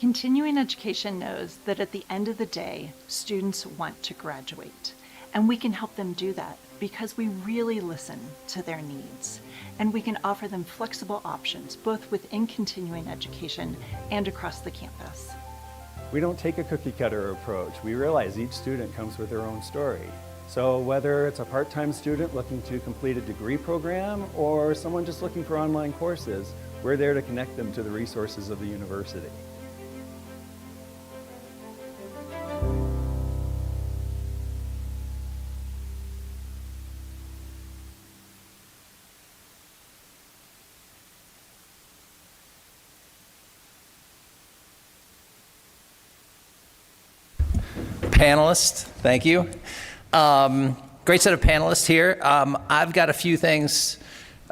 Continuing education knows that at the end of the day, students want to graduate, and we can help them do that because we really listen to their needs, and we can offer them flexible options both within continuing education and across the campus. We don't take a cookie cutter approach. We realize each student comes with their own story. So whether it's a part-time student looking to complete a degree program or someone just looking for online courses, we're there to connect them to the resources of the university. Panelists, thank you. Great set of panelists here. I've got a few things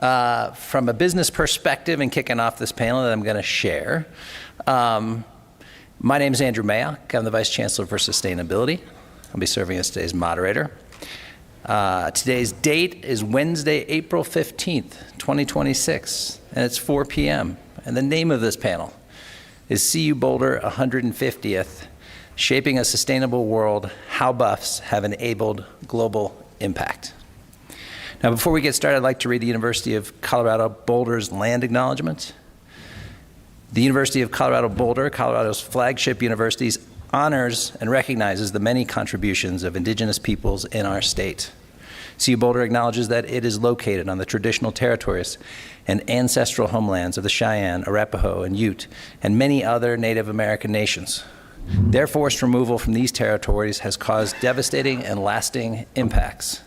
from a business perspective in kicking off this panel that I'm going to share. My name is Andrew Mayock. I'm the Vice Chancellor for Sustainability. I'll be serving as today's moderator. Today's date is Wednesday, April 15th, 2026, and it's 4 p.m. And the name of this panel is CU Boulder 150th, Shaping a Sustainable World, How Buffs Have Enabled Global Impact. Now, before we get started, I'd like to read the University of Colorado Boulder's land acknowledgement. The University of Colorado Boulder, Colorado's flagship university, honors and recognizes the many contributions of Indigenous peoples in our state. CU Boulder acknowledges that it is located on the traditional territories and ancestral homelands of the Cheyenne, Arapaho, and Ute, and many other Native American nations. Their forced removal from these territories has caused devastating and lasting impacts.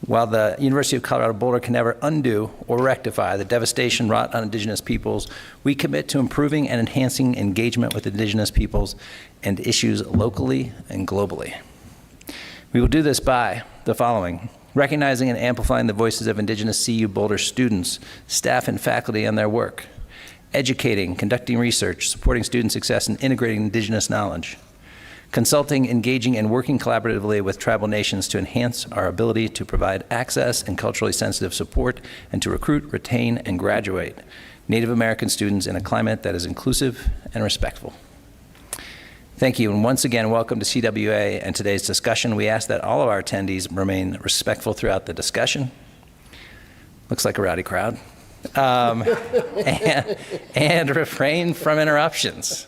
While the University of Colorado Boulder can never undo or rectify the devastation wrought on Indigenous peoples, we commit to improving and enhancing engagement with Indigenous peoples and issues locally and globally. We will do this by the following: recognizing and amplifying the voices of Indigenous CU Boulder students, staff, and faculty on their work; educating, conducting research, supporting student success, and integrating Indigenous knowledge; consulting, engaging, and working collaboratively with tribal nations to enhance our ability to provide access and culturally sensitive support and to recruit, retain, and graduate Native American students in a climate that is inclusive and respectful. Thank you, and once again, welcome to CWA and today's discussion. We ask that all of our attendees remain respectful throughout the discussion. Looks like a rowdy crowd. And refrain from interruptions.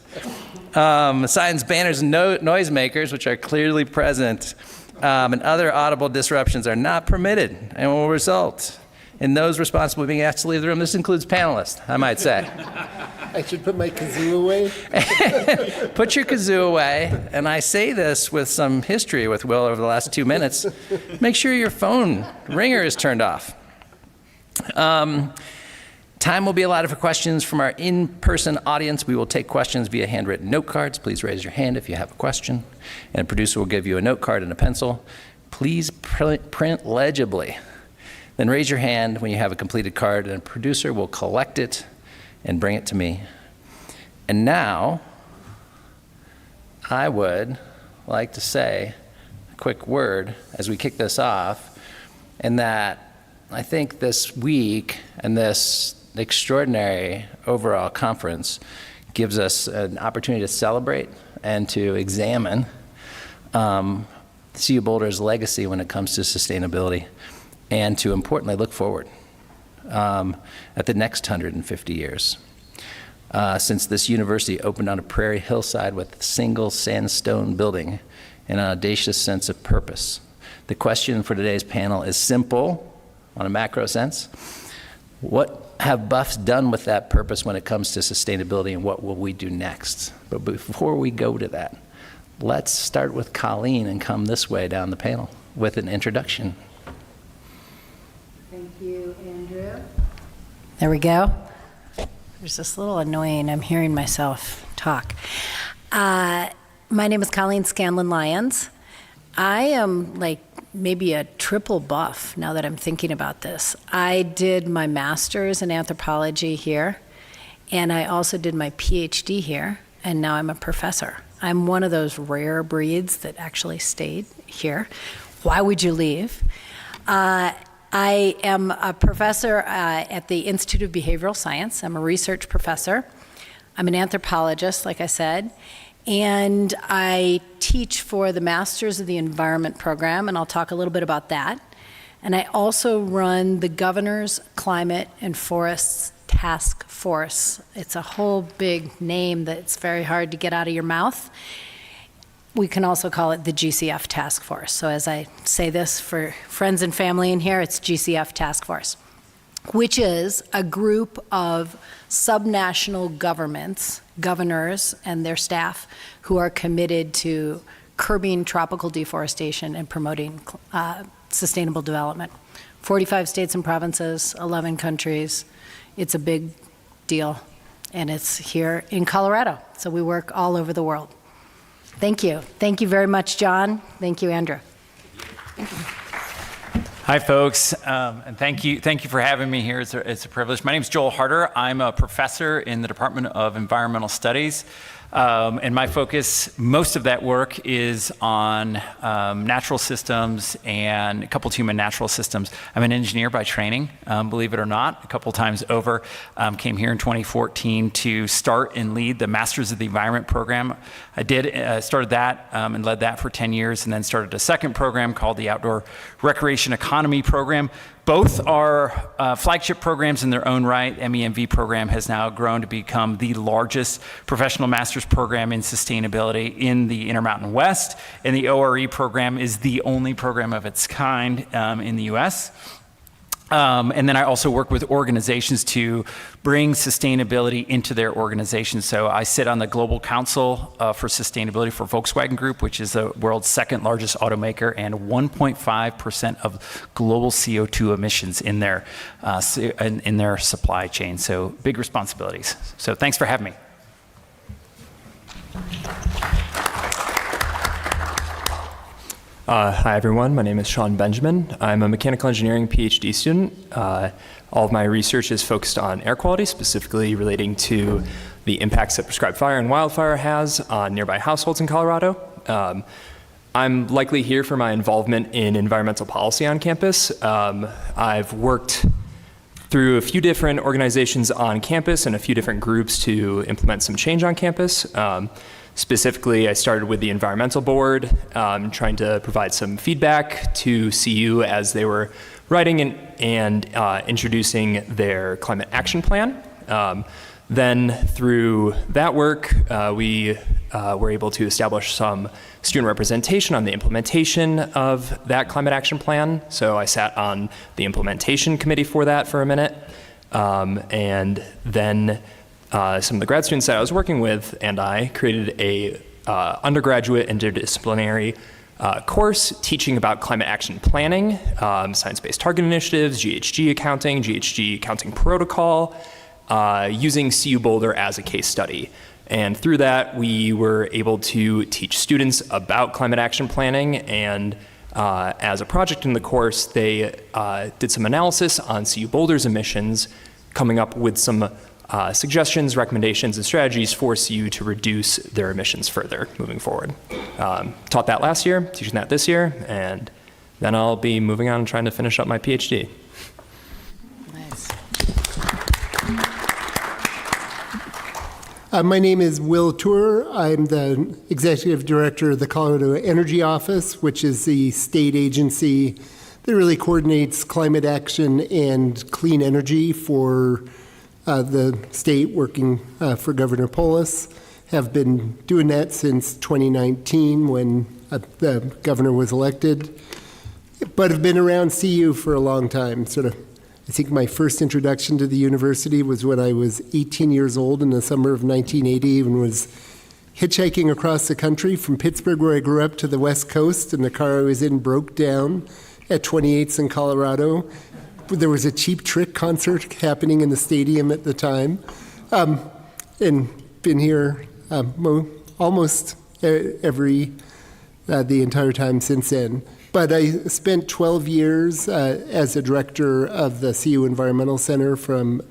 Signs, banners, and noisemakers, which are clearly present, and other audible disruptions are not permitted and will result in those responsible being asked to leave the room. This includes panelists, I might say. I should put my kazoo away? Put your kazoo away, and I say this with some history with Will over the last 2 minutes. Make sure your phone ringer is turned off. Time will be allotted for questions from our in-person audience. We will take questions via handwritten note cards. Please raise your hand if you have a question, and a producer will give you a note card and a pencil. Please print legibly. Then raise your hand when you have a completed card, and a producer will collect it and bring it to me. And now, I would like to say a quick word as we kick this off, and that I think this week and this extraordinary overall conference gives us an opportunity to celebrate and to examine CU Boulder's legacy when it comes to sustainability, and to importantly look forward at the next 150 years. Since this university opened on a prairie hillside with a single sandstone building and an audacious sense of purpose. The question for today's panel is simple on a macro sense. What have Buffs done with that purpose when it comes to sustainability, and what will we do next? But before we go to that, let's start with Colleen and come this way down the panel with an introduction. Thank you, Andrew. There we go. There's this little annoying, I'm hearing myself talk. My name is Colleen Scanlon-Lyons. I am like maybe a triple buff now that I'm thinking about this. I did my master's in anthropology here, and I also did my PhD here, and now I'm a professor. I'm one of those rare breeds that actually stayed here. Why would you leave? I am a professor at the Institute of Behavioral Science. I'm a research professor. I'm an anthropologist, like I said, and I teach for the Masters of the Environment program, and I'll talk a little bit about that. And I also run the Governor's Climate and Forests Task Force. It's a whole big name that's very hard to get out of your mouth. We can also call it the GCF Task Force. So as I say this for friends and family in here, it's GCF Task Force, which is a group of subnational governments, governors and their staff, who are committed to curbing tropical deforestation and promoting sustainable development. 45 states and provinces, 11 countries. It's a big deal, and it's here in Colorado. So we work all over the world. Thank you. Thank you very much, John. Thank you, Andrew. Hi, folks, and thank you for having me here. It's a privilege. My name is Joel Harder. I'm a professor in the Department of Environmental Studies, and my focus, most of that work, is on natural systems and a couple of human natural systems. I'm an engineer by training, believe it or not, a couple times over. Came here in 2014 to start and lead the Masters of the Environment program. I started that and led that for 10 years, and then started a second program called the Outdoor Recreation Economy program. Both are flagship programs in their own right. MEMV program has now grown to become the largest professional master's program in sustainability in the Intermountain West, and the ORE program is the only program of its kind in the US. And then I also work with organizations to bring sustainability into their organizations. So I sit on the Global Council for Sustainability for Volkswagen Group, which is the world's second largest automaker, and 1.5% of global CO2 emissions in their supply chain. So big responsibilities. So thanks for having me. Hi, everyone. My name is Sean Benjamin. I'm a mechanical engineering PhD student. All of my research is focused on air quality, specifically relating to the impacts that prescribed fire and wildfire has on nearby households in Colorado. I'm likely here for my involvement in environmental policy on campus. I've worked through a few different organizations on campus and a few different groups to implement some change on campus. Specifically, I started with the environmental board, trying to provide some feedback to CU as they were writing and introducing their climate action plan. Then through that work, we were able to establish some student representation on the implementation of that climate action plan. So I sat on the implementation committee for that for a minute. And then some of the grad students that I was working with and I created a undergraduate interdisciplinary course teaching about climate action planning, science-based target initiatives, GHG accounting protocol, using CU Boulder as a case study. And through that, we were able to teach students about climate action planning, and as a project in the course, they did some analysis on CU Boulder's emissions, coming up with some suggestions, recommendations, and strategies for CU to reduce their emissions further moving forward. Taught that last year, teaching that this year, and then I'll be moving on and trying to finish up my PhD. Nice. My name is Will Tour. I'm the Executive Director of the Colorado Energy Office, which is the state agency that really coordinates climate action and clean energy for the state, working for Governor Polis. Have been doing that since 2019 when the governor was elected, but have been around CU for a long time. I think my first introduction to the university was when I was 18 years old in the summer of 1980 and was hitchhiking across the country from Pittsburgh, where I grew up, to the West Coast, and the car I was in broke down at 28th in Colorado. There was a Cheap Trick concert happening in the stadium at the time, and been here almost the entire time since then. But I spent 12 years as a director of the CU Environmental Center from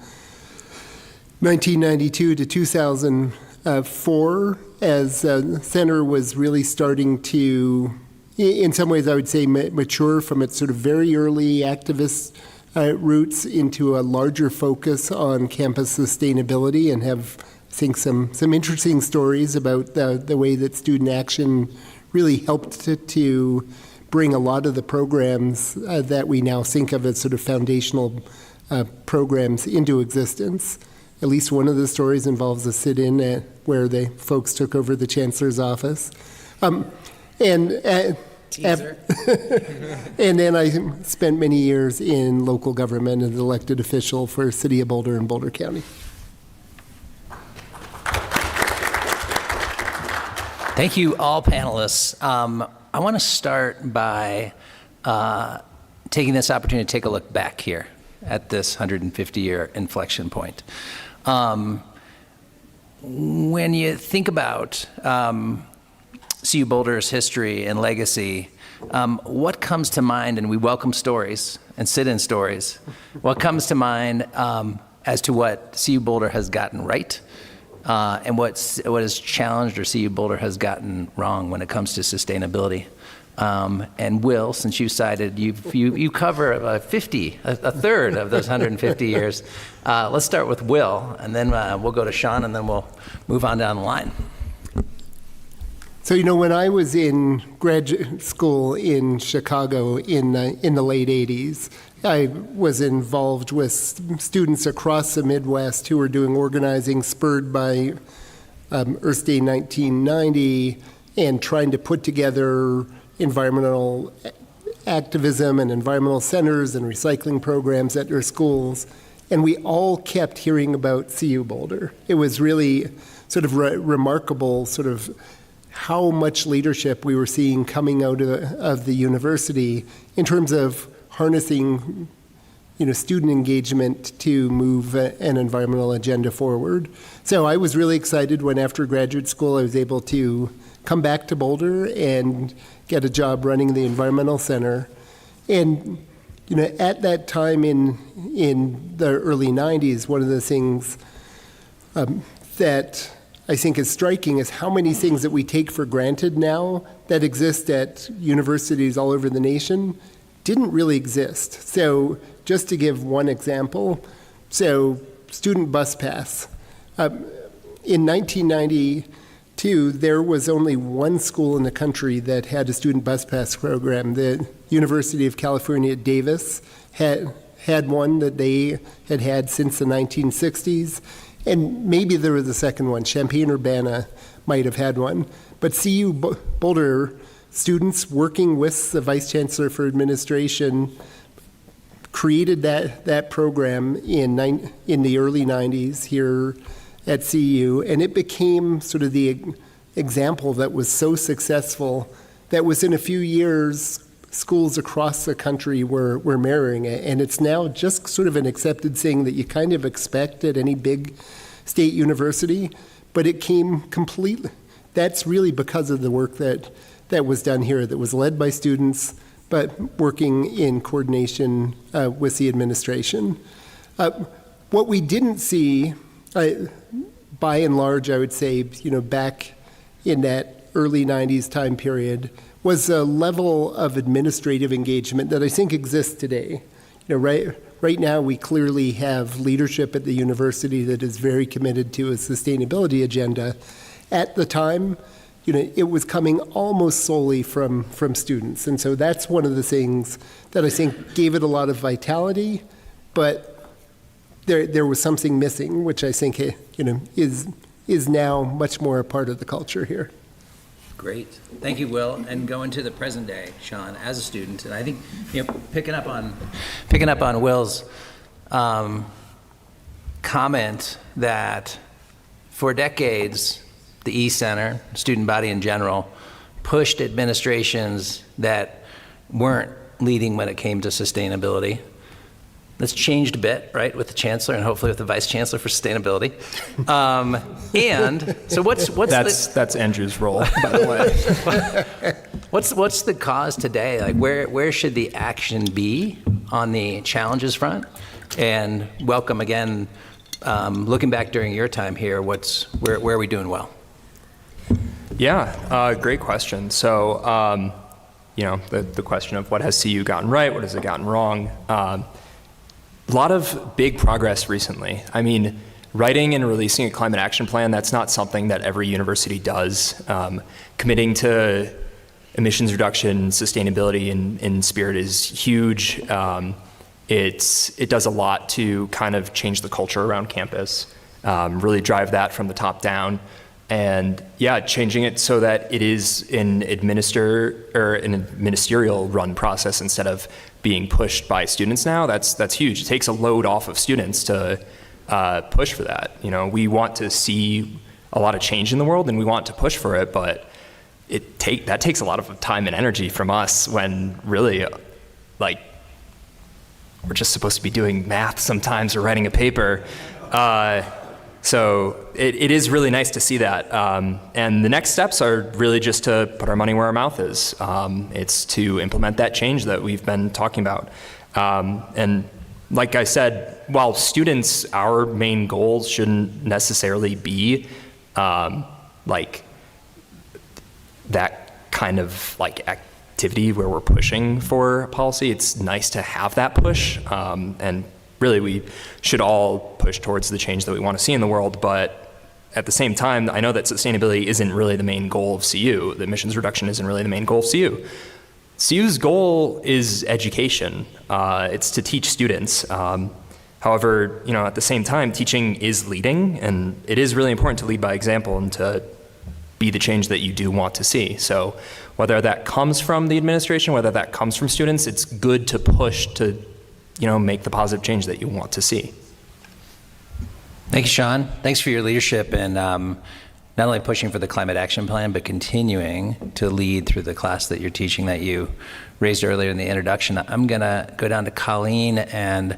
1992 to 2004, as the center was really starting to, in some ways I would say, mature from its sort of very early activist roots into a larger focus on campus sustainability, and have think some interesting stories about the way that student action really helped to bring a lot of the programs that we now think of as sort of foundational programs into existence. At least one of the stories involves a sit-in where the folks took over the chancellor's office. Teaser. And then I spent many years in local government as an elected official for City of Boulder and Boulder County. Thank you, all panelists. I want to start by taking this opportunity to take a look back here at this 150-year inflection point. When you think about CU Boulder's history and legacy, what comes to mind, and we welcome stories and sit-in stories, what comes to mind as to what CU Boulder has gotten right and what is challenged or CU Boulder has gotten wrong when it comes to sustainability? And Will, since you cited, you cover a third of those 150 years. Let's start with Will, and then we'll go to Sean, and then we'll move on down the line. So, when I was in graduate school in Chicago in the late 80s, I was involved with students across the Midwest who were doing organizing spurred by Earth Day 1990 and trying to put together environmental activism and environmental centers and recycling programs at their schools. And we all kept hearing about CU Boulder. It was really sort of remarkable sort of how much leadership we were seeing coming out of the university in terms of harnessing student engagement to move an environmental agenda forward. So I was really excited when after graduate school I was able to come back to Boulder and get a job running the environmental center. And at that time in the early 90s, one of the things that I think is striking is how many things that we take for granted now that exist at universities all over the nation didn't really exist. So just to give one example, so student bus pass. In 1992, there was only one school in the country that had a student bus pass program. The University of California at Davis had one that they had since the 1960s. And maybe there was a second one. Champaign-Urbana might have had one. But CU Boulder students working with the Vice Chancellor for Administration created that program in the early 90s here at CU. And it became sort of the example that was so successful that within a few years, schools across the country were mirroring it. And it's now just sort of an accepted thing that you kind of expect at any big state university, but it came completely, that's really because of the work that was done here, that was led by students, but working in coordination with the administration. What we didn't see, by and large, I would say, back in that early 90s time period, was a level of administrative engagement that I think exists today. Right now, we clearly have leadership at the university that is very committed to a sustainability agenda. At the time, it was coming almost solely from students. And so that's one of the things that I think gave it a lot of vitality, but there was something missing, which I think, is now much more a part of the culture here. Great. Thank you, Will. And going to the present day, Sean, as a student, and I think, picking up on Will's comment that for decades, the E-Center, student body in general, pushed administrations that weren't leading when it came to sustainability. That's changed a bit, right, with the chancellor and hopefully with the vice chancellor for sustainability. And so that's Andrew's role, by the way. What's the cause today? Like where should the action be on the challenges front? And welcome again. Looking back during your time here, where are we doing well? Yeah, great question. So the question of what has CU gotten right, what has it gotten wrong? A lot of big progress recently. I mean, writing and releasing a climate action plan, that's not something that every university does. Committing to emissions reduction, sustainability in Spirit is huge. It does a lot to kind of change the culture around campus, really drive that from the top down. And yeah, changing it so that it is an ministerial run process instead of being pushed by students now, that's huge. It takes a load off of students to push for that. You know, we want to see a lot of change in the world and we want to push for it, but that takes a lot of time and energy from us when really, like, we're just supposed to be doing math sometimes or writing a paper. So it is really nice to see that. And the next steps are really just to put our money where our mouth is. It's to implement that change that we've been talking about. And like I said, while students, our main goals shouldn't necessarily be like that kind of like activity where we're pushing for policy. It's nice to have that push. And really, we should all push towards the change that we want to see in the world, but at the same time, I know that sustainability isn't really the main goal of CU. The emissions reduction isn't really the main goal of CU. CU's goal is education. It's to teach students. However, you know, at the same time, teaching is leading, and it is really important to lead by example and to be the change that you do want to see. So whether that comes from the administration, whether that comes from students, it's good to push to, you know, make the positive change that you want to see. Thank you, Sean. Thanks for your leadership in not only pushing for the climate action plan, but continuing to lead through the class that you're teaching that you raised earlier in the introduction. I'm gonna go down to Colleen and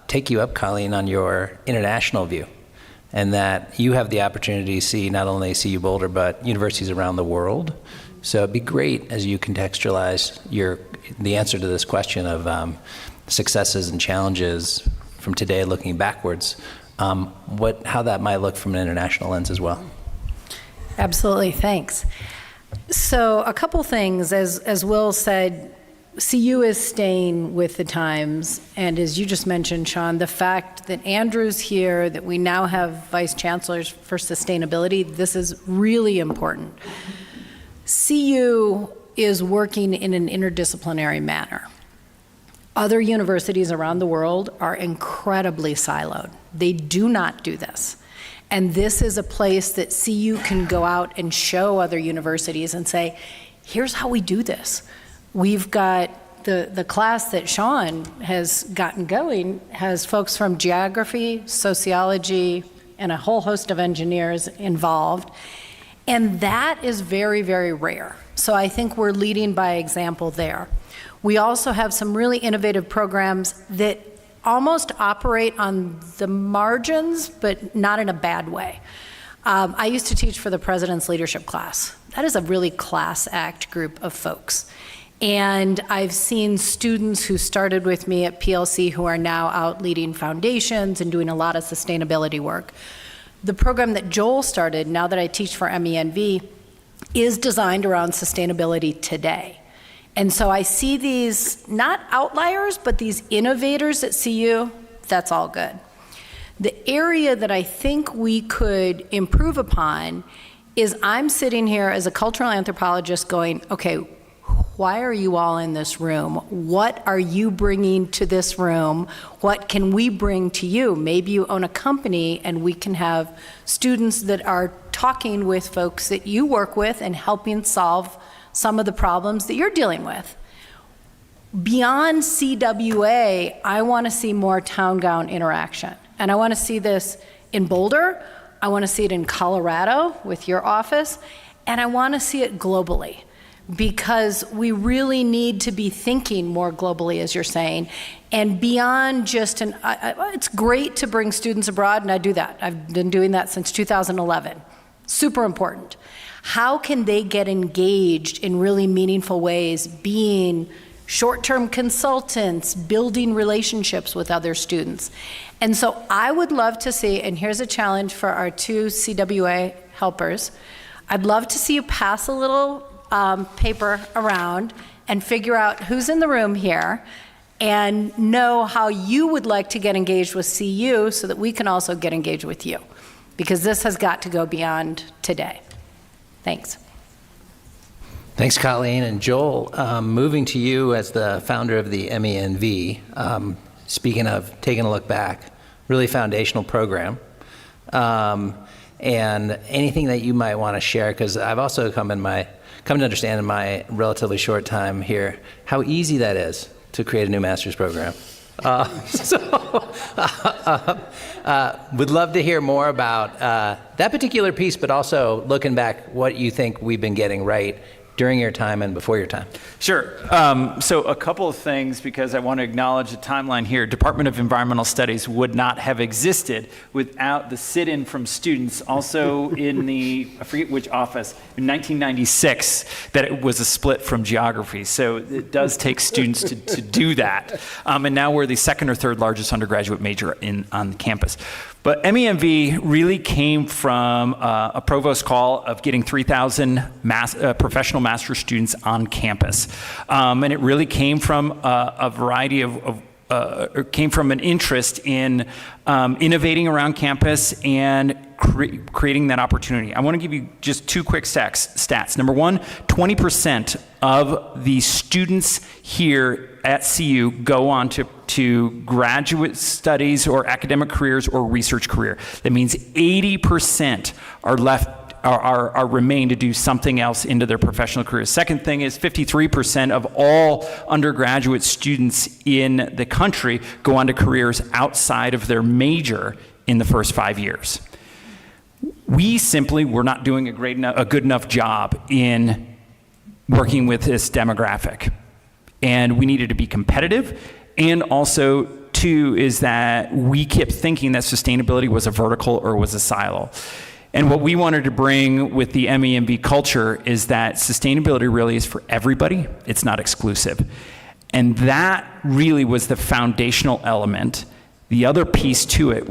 take you up, Colleen, on your international view, and that you have the opportunity to see not only CU Boulder, but universities around the world. So it'd be great as you contextualize the answer to this question of successes and challenges from today looking backwards, how that might look from an international lens as well. Absolutely, thanks. So a couple things, as Will said, CU is staying with the times, and as you just mentioned, Sean, the fact that Andrew's here, that we now have vice chancellors for sustainability, this is really important. CU is working in an interdisciplinary manner. Other universities around the world are incredibly siloed. They do not do this. And this is a place that CU can go out and show other universities and say, here's how we do this. We've got the class that Sean has gotten going has folks from geography, sociology, and a whole host of engineers involved. And that is very, very rare. So I think we're leading by example there. We also have some really innovative programs that almost operate on the margins, but not in a bad way. I used to teach for the President's Leadership class. That is a really class act group of folks. And I've seen students who started with me at PLC who are now out leading foundations and doing a lot of sustainability work. The program that Joel started, now that I teach for MENV, is designed around sustainability today. And so I see these, not outliers, but these innovators at CU, that's all good. The area that I think we could improve upon is I'm sitting here as a cultural anthropologist going, okay, why are you all in this room? What are you bringing to this room? What can we bring to you? Maybe you own a company and we can have students that are talking with folks that you work with and helping solve some of the problems that you're dealing with. Beyond CWA, I want to see more town-gown interaction. And I want to see this in Boulder. I want to see it in Colorado with your office. And I want to see it globally, because we really need to be thinking more globally, as you're saying, and beyond just it's great to bring students abroad, and I do that. I've been doing that since 2011. Super important. How can they get engaged in really meaningful ways, being short-term consultants, building relationships with other students? And so I would love to see, and here's a challenge for our two CWA helpers, I'd love to see you pass a little paper around and figure out who's in the room here and know how you would like to get engaged with CU so that we can also get engaged with you, because this has got to go beyond today. Thanks. Thanks, Colleen. And Joel, moving to you as the founder of the MENV, speaking of taking a look back, really foundational program. And anything that you might want to share, because I've also come to understand in my relatively short time here how easy that is to create a new master's program. Would love to hear more about that particular piece, but also looking back, what you think we've been getting right during your time and before your time. Sure. So a couple of things, because I want to acknowledge the timeline here. Department of Environmental Studies would not have existed without the sit-in from students, also in the, I forget which office, in 1996, that it was a split from geography. So it does take students to do that. And now we're the second or third largest undergraduate major on the campus. But MENV really came from a provost call of getting 3,000 professional master's students on campus. And it really came from a variety came from an interest in innovating around campus and creating that opportunity. I want to give you just two quick stats. Number one, 20% of the students here at CU go on to graduate studies or academic careers or research career. That means 80% are remain to do something else into their professional careers. Second thing is 53% of all undergraduate students in the country go on to careers outside of their major in the first 5 years. We simply were not doing a good enough job in working with this demographic. And we needed to be competitive. And also, two, is that we kept thinking that sustainability was a vertical or was a silo. And what we wanted to bring with the MENV culture is that sustainability really is for everybody. It's not exclusive. And that really was the foundational element. The other piece to it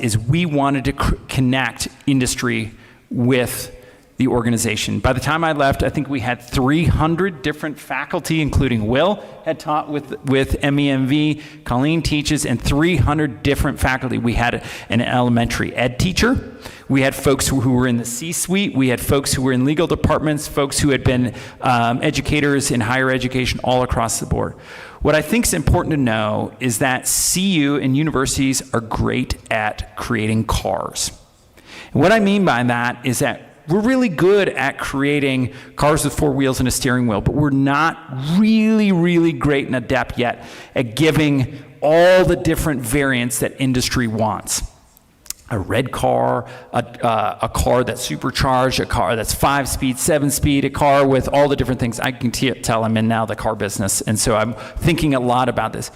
is we wanted to connect industry with the organization. By the time I left, I think we had 300 different faculty, including Will had taught with MENV, Colleen teaches, and 300 different faculty. We had an elementary ed teacher. We had folks who were in the C-suite. We had folks who were in legal departments, folks who had been educators in higher education all across the board. What I think is important to know is that CU and universities are great at creating cars. And what I mean by that is that we're really good at creating cars with 4 wheels and a steering wheel, but we're not really, really great and adept yet at giving all the different variants that industry wants. A red car, a car that's supercharged, a car that's 5-speed, 7-speed, a car with all the different things. I can tell I'm in now the car business, and so I'm thinking a lot about this.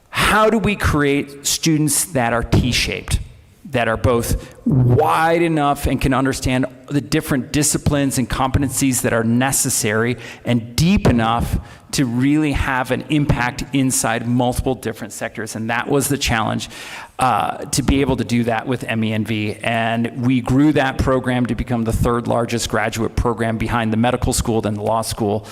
How do we create students that are T-shaped, that are both wide enough and can understand the different disciplines and competencies that are necessary, and deep enough to really have an impact inside multiple different sectors? And that was the challenge, to be able to do that with MENV. And we grew that program to become the 3rd largest graduate program behind the medical school and the law school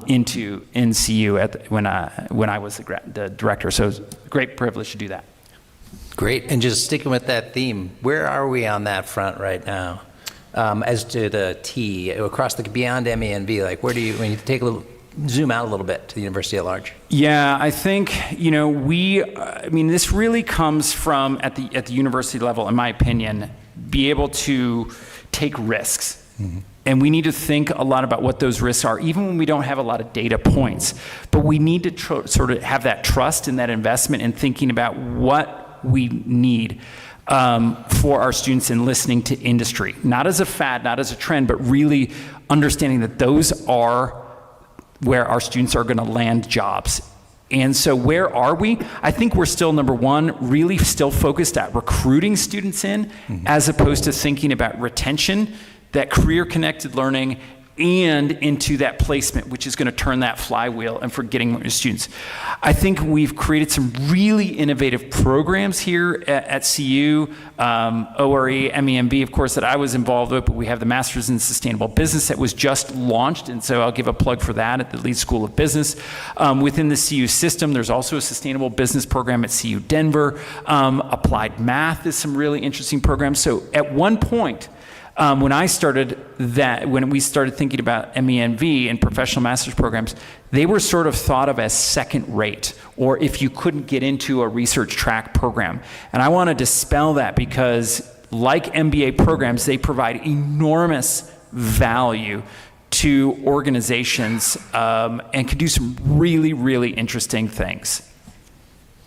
in CU when I was the director. So it was a great privilege to do that. Great. And just sticking with that theme, where are we on that front right now? As to the T, across beyond MENV, like when you take zoom out a little bit to the university at large? Yeah, I think, this really comes from, at the university level, in my opinion, be able to take risks. Mm-hmm. And we need to think a lot about what those risks are, even when we don't have a lot of data points. But we need to sort of have that trust and that investment in thinking about what we need for our students in listening to industry. Not as a fad, not as a trend, but really understanding that those are where our students are going to land jobs. And so where are we? I think we're still, number one, really still focused at recruiting students in, as opposed to thinking about retention, that career-connected learning, and into that placement, which is going to turn that flywheel and for getting more students. I think we've created some really innovative programs here at CU, ORE, MEMB, of course, that I was involved with, but we have the Masters in Sustainable Business that was just launched, and so I'll give a plug for that at the Leeds School of Business. Within the CU system, there's also a Sustainable Business program at CU Denver. Applied Math is some really interesting programs. So at one point, when we started thinking about MENV and professional master's programs, they were sort of thought of as second rate, or if you couldn't get into a research track program. And I want to dispel that, because like MBA programs, they provide enormous value to organizations and can do some really, really interesting things.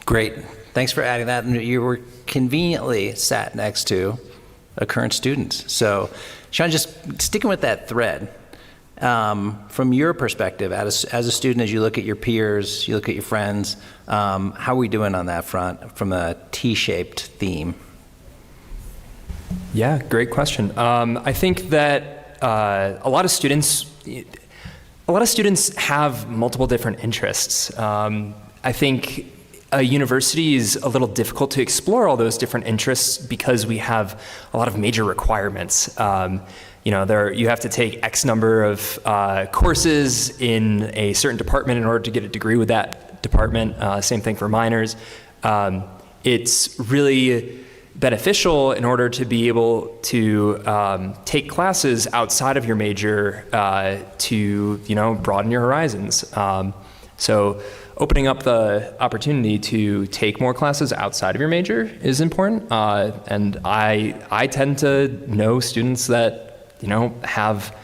Great. Thanks for adding that. And you were conveniently sat next to a current student. So, Sean, just sticking with that thread, from your perspective as a student, as you look at your peers, you look at your friends, how are we doing on that front from a T-shaped theme? Yeah, great question. I think that a lot of students have multiple different interests. I think a university is a little difficult to explore all those different interests because we have a lot of major requirements. You have to take X number of courses in a certain department in order to get a degree with that department. Same thing for minors. It's really beneficial in order to be able to take classes outside of your major to broaden your horizons. So opening up the opportunity to take more classes outside of your major is important. And I tend to know students that have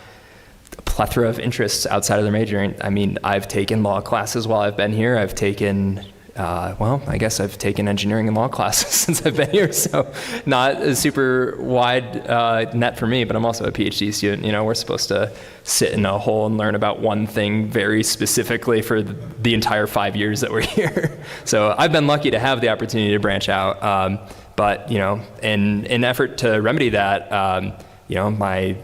a plethora of interests outside of their major. I mean, I've taken law classes while I've been here. I've taken I guess I've taken engineering and law classes since I've been here, so not a super wide net for me, but I'm also a PhD student. We're supposed to sit in a hole and learn about one thing very specifically for the entire 5 years that we're here. So I've been lucky to have the opportunity to branch out, but in an effort to remedy that, my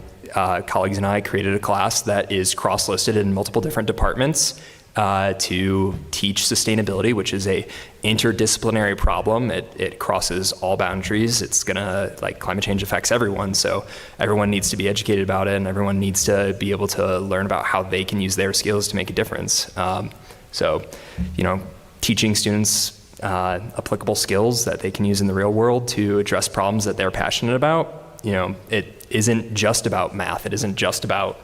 colleagues and I created a class that is cross-listed in multiple different departments to teach sustainability, which is a interdisciplinary problem. It crosses all boundaries. It's climate change affects everyone, so everyone needs to be educated about it, and everyone needs to be able to learn about how they can use their skills to make a difference. Teaching students applicable skills that they can use in the real world to address problems that they're passionate about. It isn't just about math. It isn't just about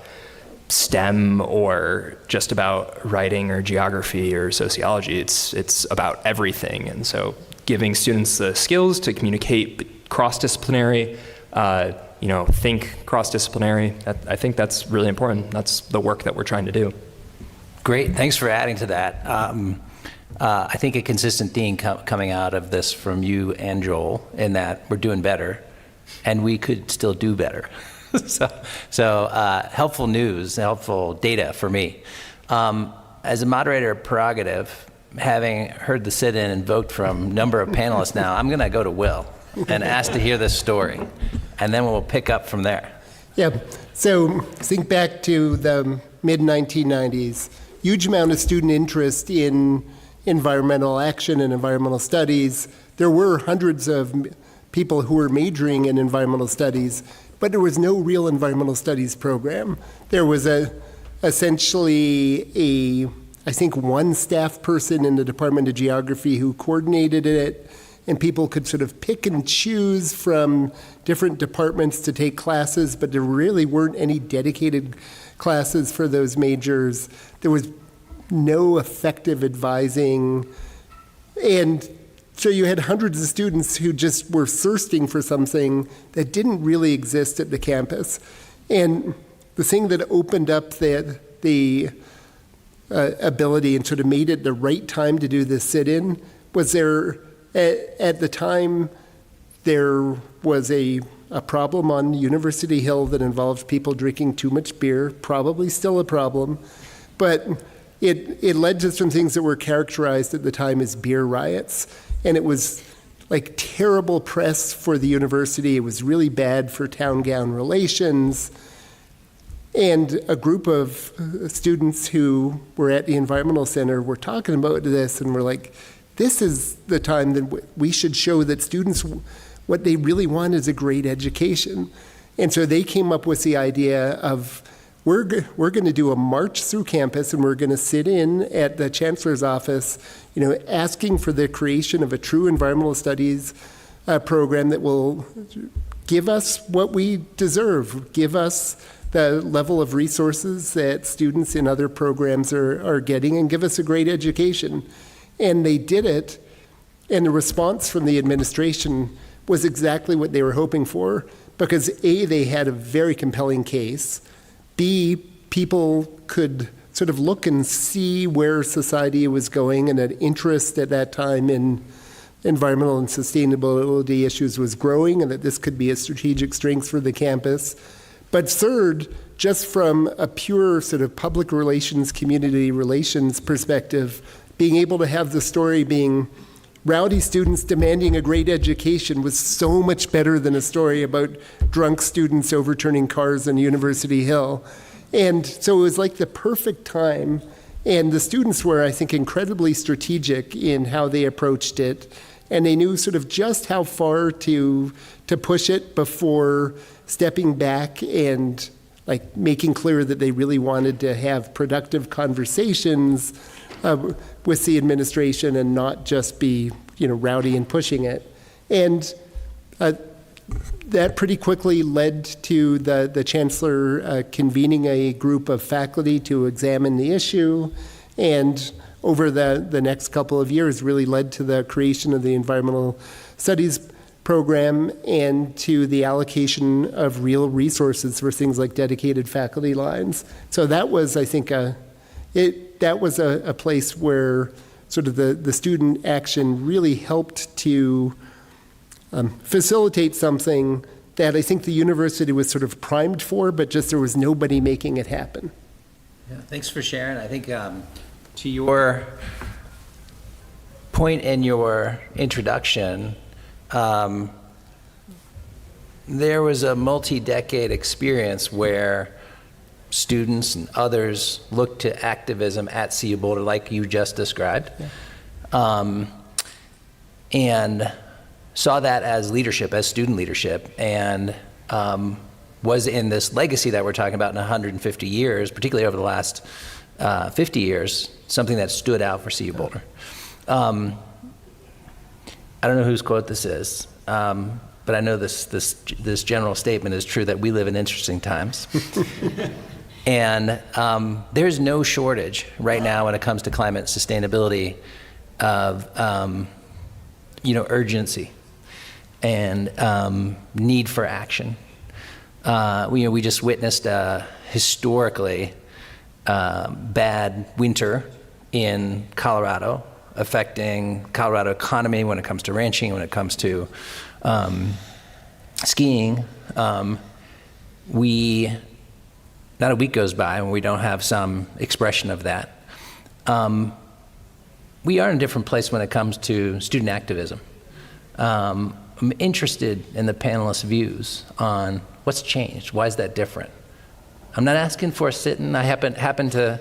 STEM or just about writing or geography or sociology. It's about everything. And so giving students the skills to communicate cross-disciplinary, think cross-disciplinary, I think that's really important. That's the work that we're trying to do. Great, thanks for adding to that. I think a consistent theme coming out of this from you and Joel in that we're doing better and we could still do better. So helpful news, helpful data for me. As a moderator prerogative, having heard the sit-in and vote from number of panelists now, I'm going to go to Will and ask to hear this story, and then we'll pick up from there. Yeah, so think back to the mid-1990s, huge amount of student interest in environmental action and environmental studies. There were hundreds of people who were majoring in environmental studies, but there was no real environmental studies program. There was essentially I think one staff person in the Department of Geography who coordinated it, and people could sort of pick and choose from different departments to take classes, but there really weren't any dedicated classes for those majors. There was no effective advising, and so you had hundreds of students who just were thirsting for something that didn't really exist at the campus. And the thing that opened up the ability and sort of made it the right time to do this sit-in was at the time there was a problem on University Hill that involved people drinking too much beer, probably still a problem, but it led to some things that were characterized at the time as beer riots. And it was like terrible press for the university. It was really bad for town-gown relations. And a group of students who were at the Environmental Center were talking about this, and were like, this is the time that we should show that students, what they really want is a great education. And so they came up with the idea of, we're going to do a march through campus, and we're going to sit in at the chancellor's office, asking for the creation of a true environmental studies program that will give us what we deserve, give us the level of resources that students in other programs are getting, and give us a great education. And they did it, and the response from the administration was exactly what they were hoping for, because A, they had a very compelling case, B, people could sort of look and see where society was going, and an interest at that time in environmental and sustainability issues was growing, and that this could be a strategic strength for the campus. But third, just from a pure sort of public relations, community relations perspective, being able to have the story being rowdy students demanding a great education was so much better than a story about drunk students overturning cars on University Hill. And so it was like the perfect time. And the students were, I think, incredibly strategic in how they approached it. And they knew sort of just how far to push it before stepping back and like making clear that they really wanted to have productive conversations with the administration and not just be, rowdy and pushing it. And that pretty quickly led to the chancellor convening a group of faculty to examine the issue, and over the next couple of years really led to the creation of the environmental studies program and to the allocation of real resources for things like dedicated faculty lines. So that was, I think, that was a place where sort of the student action really helped to facilitate something that I think the university was sort of primed for, but just there was nobody making it happen. Yeah, thanks for sharing. I think to your point in your introduction, there was a multi-decade experience where students and others looked to activism at CU Boulder like you just described, and saw that as leadership, as student leadership, and was in this legacy that we're talking about in 150 years, particularly over the last 50 years, something that stood out for CU Boulder. I don't know whose quote this is, but I know this general statement is true, that we live in interesting times. And there's no shortage right now when it comes to climate sustainability of urgency and need for action. We just witnessed a historically bad winter in Colorado, affecting Colorado economy when it comes to ranching, when it comes to skiing. Not a week goes by when we don't have some expression of that. We are in a different place when it comes to student activism. I'm interested in the panelists' views on what's changed. Why is that different? I'm not asking for a sit-in. I happen to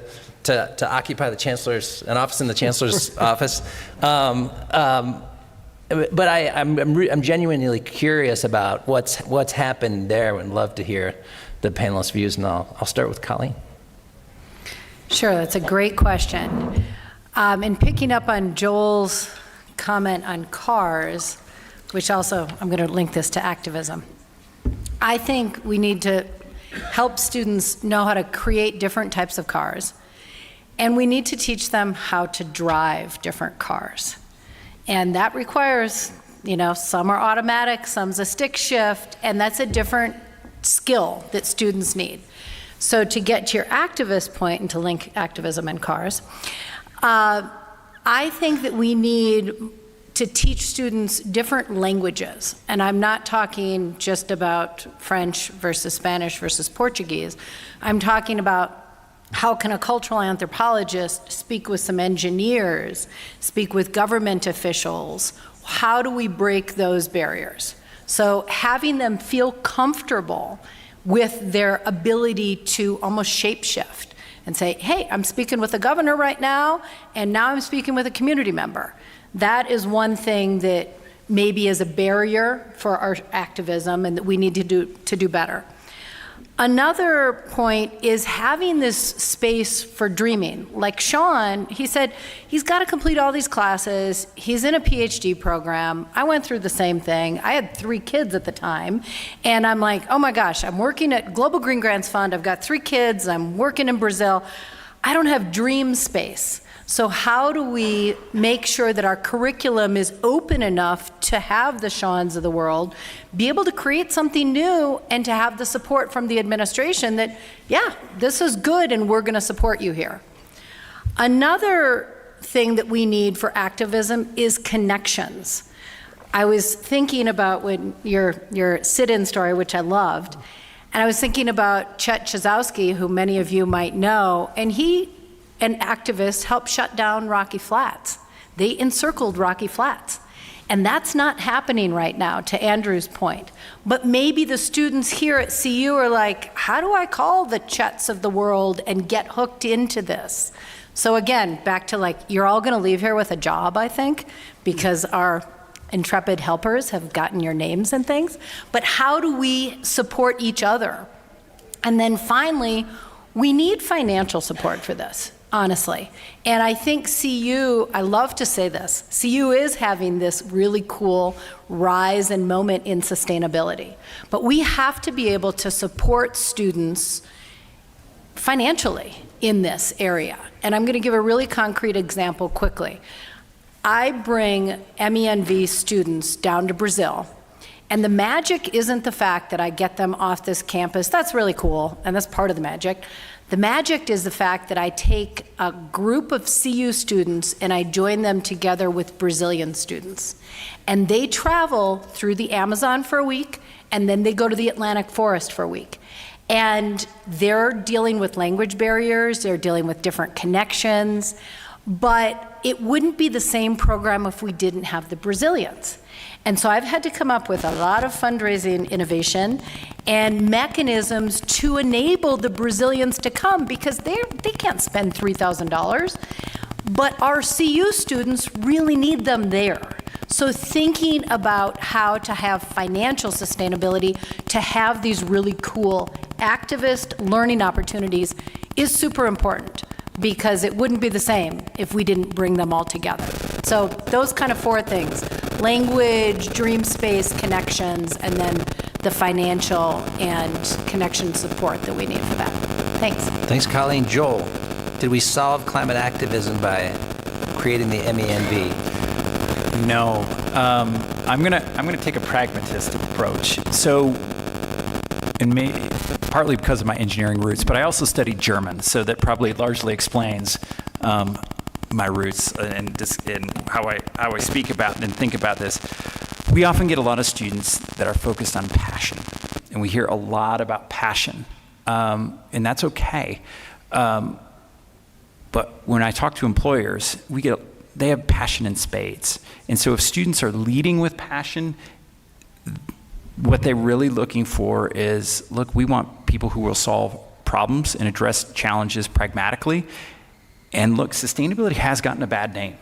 occupy an office in the chancellor's office. But I'm genuinely curious about what's happened there, and love to hear the panelists' views, and I'll start with Colleen. Sure, that's a great question. In picking up on Joel's comment on cars, which also, I'm going to link this to activism. I think we need to help students know how to create different types of cars, and we need to teach them how to drive different cars. And that requires, some are automatic, some's a stick shift, and that's a different skill that students need. So to get to your activist point and to link activism and cars, I think that we need to teach students different languages. And I'm not talking just about French versus Spanish versus Portuguese. I'm talking about how can a cultural anthropologist speak with some engineers, speak with government officials? How do we break those barriers? So having them feel comfortable with their ability to almost shapeshift and say, hey, I'm speaking with the governor right now, and now I'm speaking with a community member. That is one thing that maybe is a barrier for our activism and that we need to do better. Another point is having this space for dreaming. Like Sean, he said he's got to complete all these classes. He's in a PhD program. I went through the same thing. I had 3 kids at the time, and I'm like, oh my gosh, I'm working at Global Green Grants Fund. I've got 3 kids. I'm working in Brazil. I don't have dream space. So how do we make sure that our curriculum is open enough to have the Seans of the world be able to create something new and to have the support from the administration that, yeah, this is good and we're going to support you here. Another thing that we need for activism is connections. I was thinking about when your sit-in story, which I loved, and I was thinking about Chet Chazowski, who many of you might know, and he, an activist, helped shut down Rocky Flats. They encircled Rocky Flats. And that's not happening right now, to Andrew's point. But maybe the students here at CU are like, how do I call the Chets of the world and get hooked into this? So again, back to like, you're all gonna leave here with a job, I think, because our intrepid helpers have gotten your names and things. But how do we support each other? And then finally, we need financial support for this, honestly. And I think CU, I love to say this, CU is having this really cool rise and moment in sustainability. But we have to be able to support students financially in this area. And I'm going to give a really concrete example quickly. I bring MENV students down to Brazil, and the magic isn't the fact that I get them off this campus. That's really cool, and that's part of the magic. The magic is the fact that I take a group of CU students and I join them together with Brazilian students. And they travel through the Amazon for a week, and then they go to the Atlantic Forest for a week. And they're dealing with language barriers, they're dealing with different connections, but it wouldn't be the same program if we didn't have the Brazilians. And so I've had to come up with a lot of fundraising innovation and mechanisms to enable the Brazilians to come, because they can't spend $3,000, but our CU students really need them there. So thinking about how to have financial sustainability to have these really cool activist learning opportunities is super important, because it wouldn't be the same if we didn't bring them all together. So those kind of 4 things: language, dream space, connections, and then the financial and connection support that we need for that. Thanks. Thanks, Colleen. Joel, did we solve climate activism by creating the MENV? No, I'm gonna take a pragmatistic approach. So, partly because of my engineering roots, but I also studied German, so that probably largely explains my roots and how I speak about and think about this. We often get a lot of students that are focused on passion, and we hear a lot about passion, and that's okay. But when I talk to employers, they have passion in spades. And so if students are leading with passion, what they're really looking for is, look, we want people who will solve problems and address challenges pragmatically. And look, sustainability has gotten a bad name,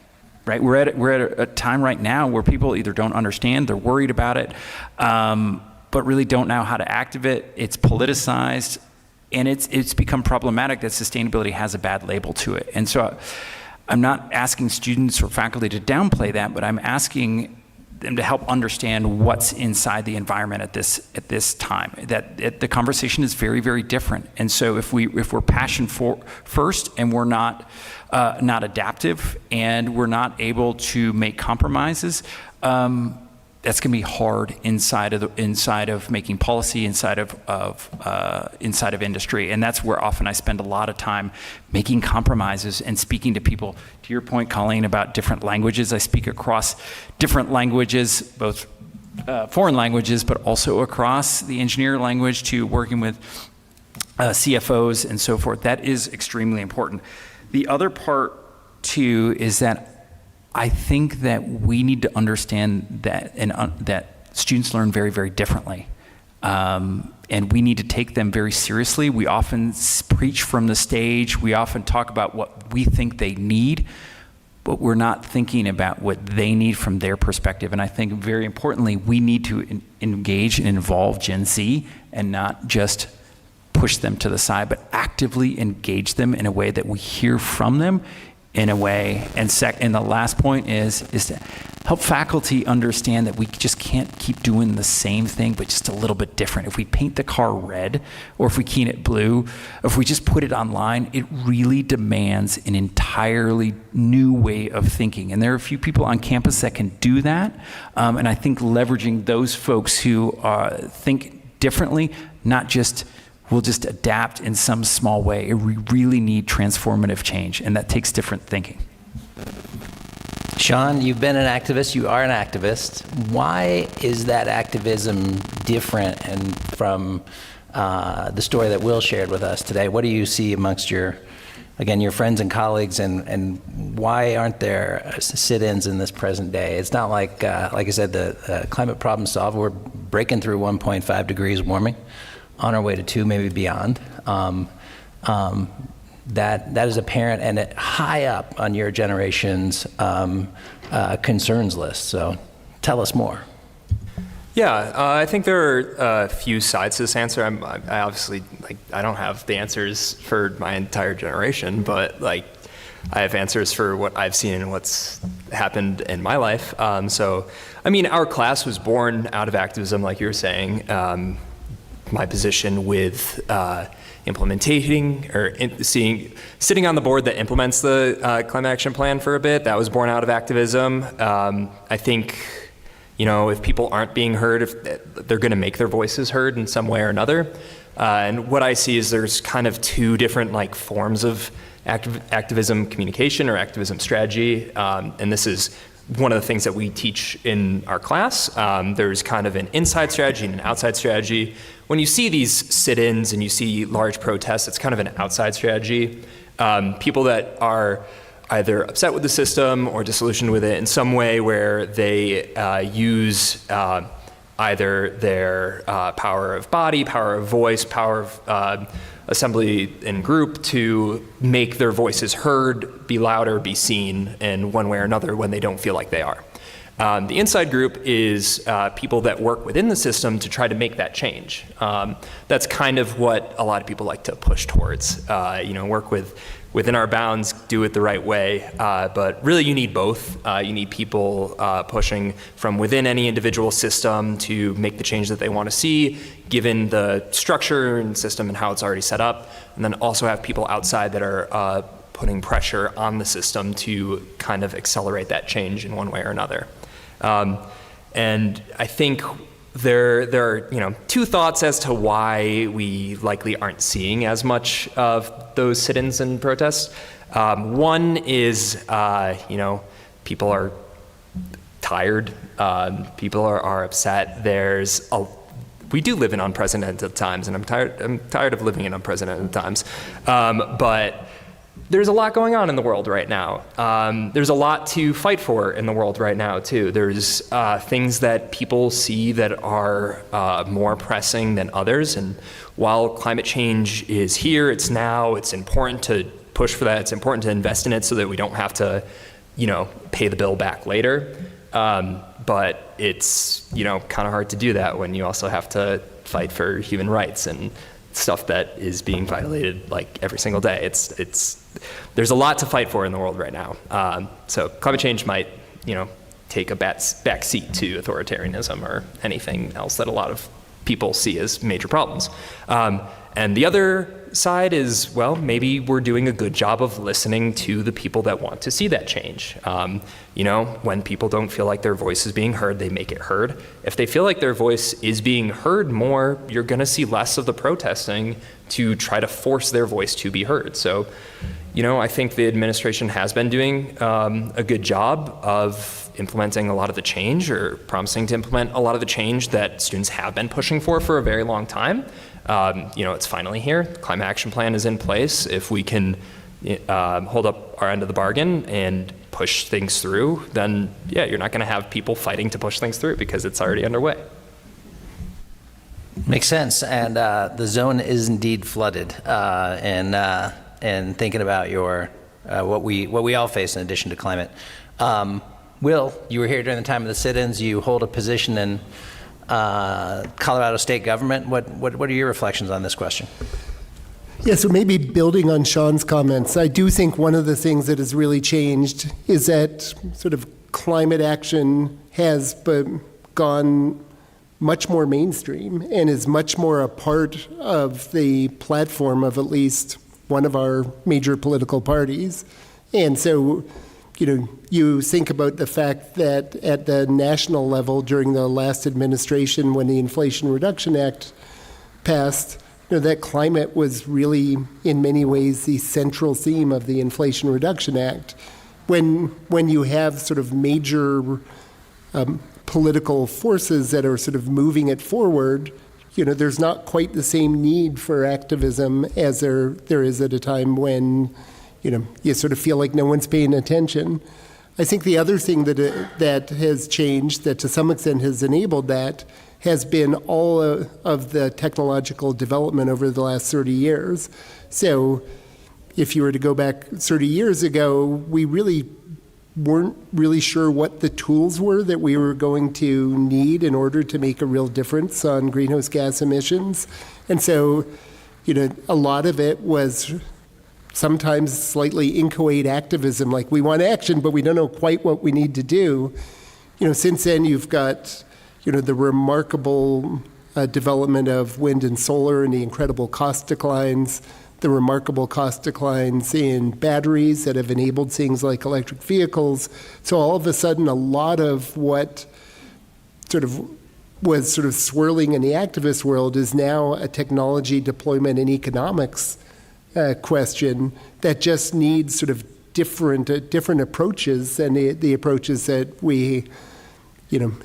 right? We're at a time right now where people either don't understand, they're worried about it, but really don't know how to activate it. It's politicized, and it's become problematic that sustainability has a bad label to it. And so I'm not asking students or faculty to downplay that, but I'm asking them to help understand what's inside the environment at this time. That the conversation is very, very different. And so if we're passion first and we're not adaptive and we're not able to make compromises, that's going to be hard inside of making policy, inside of industry. And that's where often I spend a lot of time making compromises and speaking to people. To your point, Colleen, about different languages, I speak across different languages, both foreign languages, but also across the engineer language, to working with CFOs and so forth. That is extremely important. The other part too is that I think that we need to understand that that students learn very, very differently. and we need to take them very seriously. We often preach from the stage. We often talk about what we think they need, but we're not thinking about what they need from their perspective. And I think very importantly, we need to engage and involve Gen Z and not just push them to the side, but actively engage them in a way that we hear from them in a way. And the last point is to help faculty understand that we just can't keep doing the same thing, but just a little bit different. If we paint the car red, or if we key it blue, or if we just put it online, it really demands an entirely new way of thinking. And there are a few people on campus that can do that. And I think leveraging those folks who think differently, not just will just adapt in some small way. We really need transformative change, and that takes different thinking. Sean, you've been an activist. You are an activist. Why is that activism different and from the story that Will shared with us today? What do you see amongst your friends and colleagues, and why aren't there sit-ins in this present day? It's not like I said, the climate problem solved. We're breaking through 1.5 degrees warming, on our way to 2, maybe beyond. That is apparent and high up on your generation's concerns list. So tell us more. Yeah, I think there are a few sides to this answer. I obviously, I don't have the answers for my entire generation, but I have answers for what I've seen and what's happened in my life. Our class was born out of activism, like you were saying. My position with implementing or sitting on the board that implements the climate action plan for a bit, that was born out of activism. I think, if people aren't being heard, if they're going to make their voices heard in some way or another. And what I see is there's kind of two different forms of activism communication or activism strategy, and this is one of the things that we teach in our class. There's kind of an inside strategy and an outside strategy. When you see these sit-ins and you see large protests, it's kind of an outside strategy. People that are either upset with the system or disillusioned with it in some way, where they use either their power of body, power of voice, power of assembly in group to make their voices heard, be louder, be seen in one way or another when they don't feel like they are. The inside group is people that work within the system to try to make that change. That's kind of what a lot of people like to push towards. Work within our bounds, do it the right way. But really you need both. You need people pushing from within any individual system to make the change that they want to see, given the structure and system and how it's already set up. And then also have people outside that are putting pressure on the system to kind of accelerate that change in one way or another. And I think there are two thoughts as to why we likely aren't seeing as much of those sit-ins and protests. One is people are tired, people are upset. We do live in unprecedented times, and I'm tired of living in unprecedented times. But there's a lot going on in the world right now. There's a lot to fight for in the world right now, too. There's things that people see that are more pressing than others. And while climate change is here, it's now, it's important to push for that. It's important to invest in it so that we don't have to, pay the bill back later. But it's, kind of hard to do that when you also have to fight for human rights and stuff that is being violated every single day. There's a lot to fight for in the world right now. So climate change might, take a back seat to authoritarianism or anything else that a lot of people see as major problems. And the other side is, well, maybe we're doing a good job of listening to the people that want to see that change. When people don't feel like their voice is being heard, they make it heard. If they feel like their voice is being heard more, you're going to see less of the protesting to try to force their voice to be heard. So, I think the administration has been doing a good job of implementing a lot of the change, or promising to implement a lot of the change that students have been pushing for a very long time. It's finally here. The Climate Action Plan is in place. If we can hold up our end of the bargain and push things through, then yeah, you're not going to have people fighting to push things through because it's already underway. Makes sense, and the zone is indeed flooded. And thinking about your what we all face in addition to climate. Will, you were here during the time of the sit-ins. You hold a position in Colorado state government. What are your reflections on this question? Yeah, so maybe building on Sean's comments, I do think one of the things that has really changed is that sort of climate action has gone much more mainstream and is much more a part of the platform of at least one of our major political parties. And so, you think about the fact that at the national level during the last administration when the Inflation Reduction Act passed, that climate was really in many ways the central theme of the Inflation Reduction Act. When you have sort of major political forces that are sort of moving it forward, there's not quite the same need for activism as there is at a time when, you sort of feel like no one's paying attention. I think the other thing that has changed, that to some extent has enabled that, has been all of the technological development over the last 30 years. So if you were to go back 30 years ago, we really weren't really sure what the tools were that we were going to need in order to make a real difference on greenhouse gas emissions. And so, a lot of it was sometimes slightly inchoate activism, like we want action, but we don't know quite what we need to do. Since then you've got, the remarkable development of wind and solar and the incredible cost declines, the remarkable cost declines in batteries that have enabled things like electric vehicles. So all of a sudden, a lot of what was swirling in the activist world is now a technology deployment and economics question that just needs sort of different approaches than the approaches that we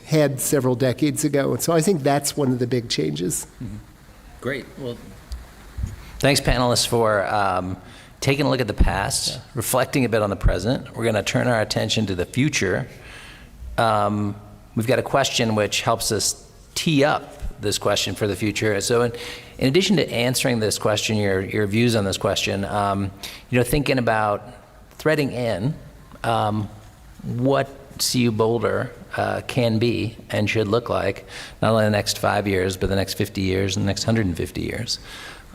had several decades ago. And so I think that's one of the big changes. Mm-hmm. Great. Well, thanks, panelists, for taking a look at the past, reflecting a bit on the present. We're going to turn our attention to the future. We've got a question which helps us tee up this question for the future. So in addition to answering this question, your views on this question, thinking about threading in what CU Boulder can be and should look like, not only the next 5 years, but the next 50 years and the next 150 years.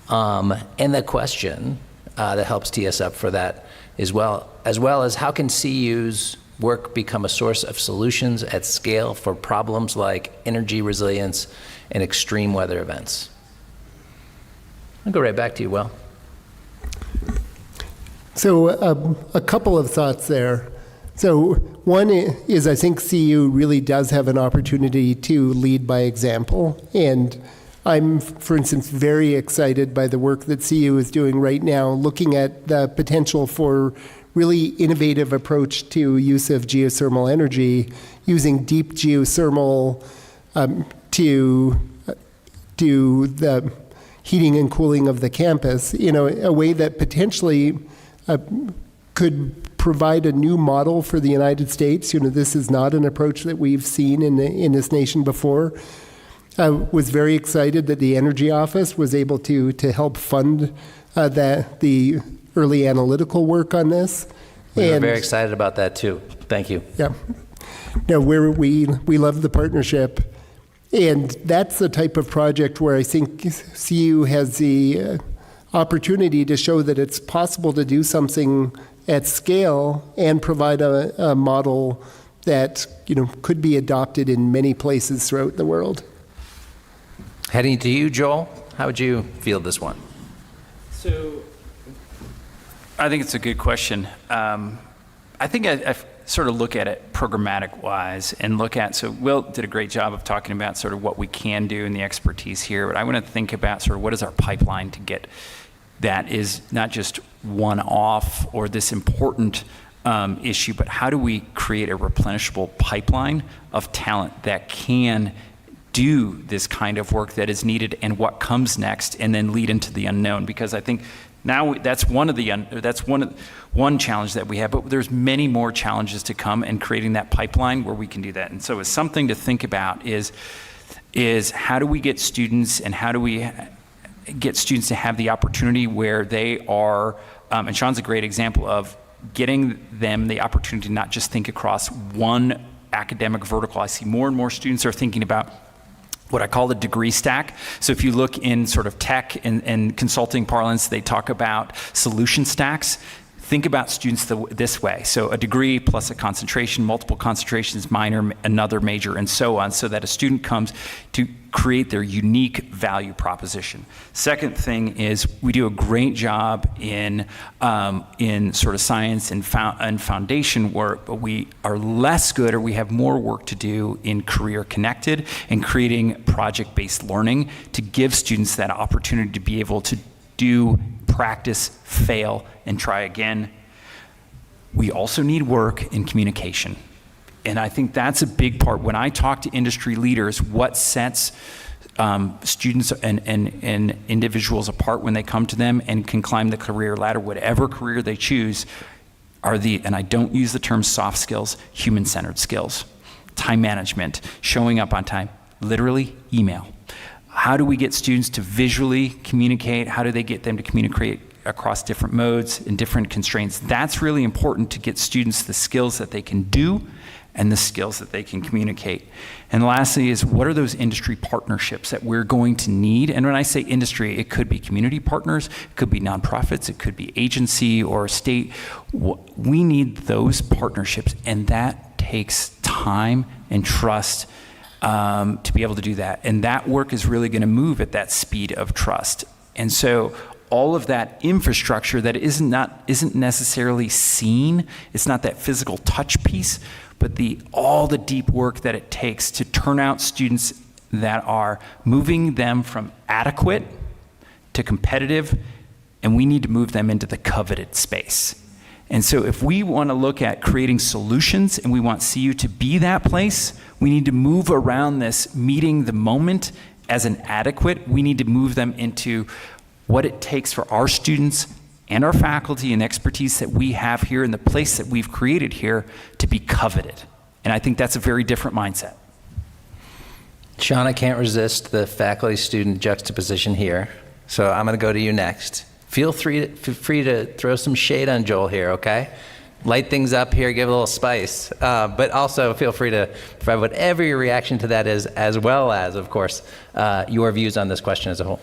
And the question that helps tee us up for that as well as how can CU's work become a source of solutions at scale for problems like energy resilience and extreme weather events? I'll go right back to you, Will. So a couple of thoughts there. So one is I think CU really does have an opportunity to lead by example. And I'm, for instance, very excited by the work that CU is doing right now, looking at the potential for really innovative approach to use of geothermal energy, using deep geothermal to do the heating and cooling of the campus, a way that potentially could provide a new model for the United States. This is not an approach that we've seen in this nation before. I was very excited that the Energy Office was able to help fund the early analytical work on this. We're very excited about that too. Thank you. Yeah. No, we love the partnership. And that's the type of project where I think CU has the opportunity to show that it's possible to do something at scale and provide a model that could be adopted in many places throughout the world. Heading to you, Joel, how would you field this one? So I think it's a good question. I think I sort of look at it programmatic-wise and look at, so Will did a great job of talking about sort of what we can do and the expertise here, but I want to think about sort of what is our pipeline to get that is not just one-off or this important issue, but how do we create a replenishable pipeline of talent that can do this kind of work that is needed and what comes next, and then lead into the unknown? Because I think now that's one challenge that we have, but there's many more challenges to come, and creating that pipeline where we can do that. And so it's something to think about is is how do we get students and how do we get students to have the opportunity where they are, and Sean's a great example of getting them the opportunity to not just think across one academic vertical. I see more and more students are thinking about what I call the degree stack. So if you look in sort of tech and consulting parlance, they talk about solution stacks. Think about students this way. So a degree plus a concentration, multiple concentrations, minor, another major, and so on, so that a student comes to create their unique value proposition. Second thing is we do a great job in sort of science and foundation work, but we are less good, or we have more work to do in career connected and creating project-based learning to give students that opportunity to be able to do, practice, fail, and try again. We also need work in communication. And I think that's a big part. When I talk to industry leaders, what sets students and individuals apart when they come to them and can climb the career ladder, whatever career they choose, are and I don't use the term soft skills, human-centered skills. Time management, showing up on time, literally email. How do we get students to visually communicate? How do they get them to communicate across different modes and different constraints? That's really important to get students the skills that they can do and the skills that they can communicate. And lastly is, what are those industry partnerships that we're going to need? And when I say industry, it could be community partners, it could be nonprofits, it could be agency or state. We need those partnerships, and that takes time and trust to be able to do that. And that work is really going to move at that speed of trust. And so all of that infrastructure that isn't necessarily seen, it's not that physical touch piece, but all the deep work that it takes to turn out students that are moving them from adequate to competitive, and we need to move them into the coveted space. And so if we want to look at creating solutions and we want CU to be that place, we need to move around this meeting the moment as an adequate. We need to move them into what it takes for our students and our faculty and expertise that we have here in the place that we've created here to be coveted. And I think that's a very different mindset. Sean, I can't resist the faculty-student juxtaposition here, so I'm going to go to you next. Feel free to throw some shade on Joel here, okay? Light things up here, give a little spice. But also feel free to provide whatever your reaction to that is, as well as, of course, your views on this question as a whole.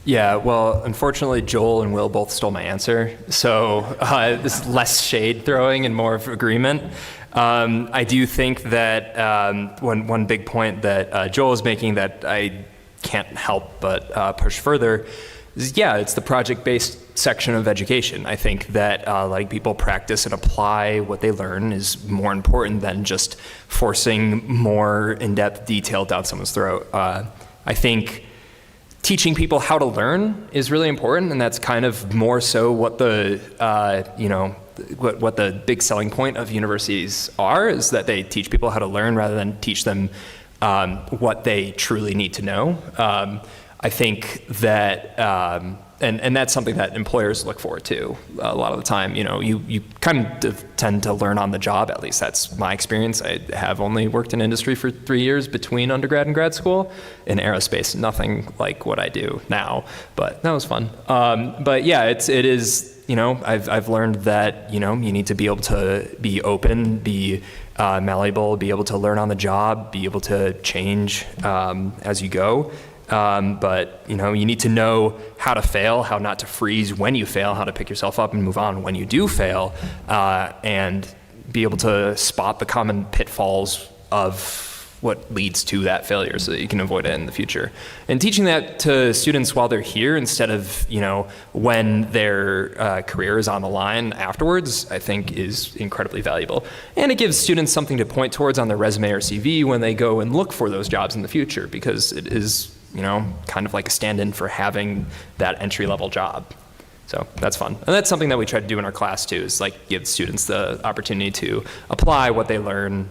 Yeah, well, unfortunately, Joel and Will both stole my answer. So this is less shade throwing and more of agreement. I do think that one big point that Joel is making that I can't help but push further is, yeah, it's the project-based section of education. I think that letting people practice and apply what they learn is more important than just forcing more in-depth detail down someone's throat. I think teaching people how to learn is really important, and that's kind of more so what the what the big selling point of universities are, is that they teach people how to learn rather than teach them what they truly need to know. I think that, and that's something that employers look forward to a lot of the time. You know, you kind of tend to learn on the job, at least that's my experience. I have only worked in industry for 3 years between undergrad and grad school in aerospace, nothing like what I do now, but that was fun. But yeah, it is, you know, I've learned that, you know, you need to be able to be open, be malleable, be able to learn on the job, be able to change as you go. But you know, you need to know how to fail, how not to freeze when you fail, how to pick yourself up and move on when you do fail, and be able to spot the common pitfalls of what leads to that failure so that you can avoid it in the future. And teaching that to students while they're here instead of, you know, when their career is on the line afterwards, I think is incredibly valuable. And it gives students something to point towards on their resume or CV when they go and look for those jobs in the future, because it is, you know, kind of like a stand-in for having that entry-level job. So that's fun. And that's something that we try to do in our class too, is like give students the opportunity to apply what they learn,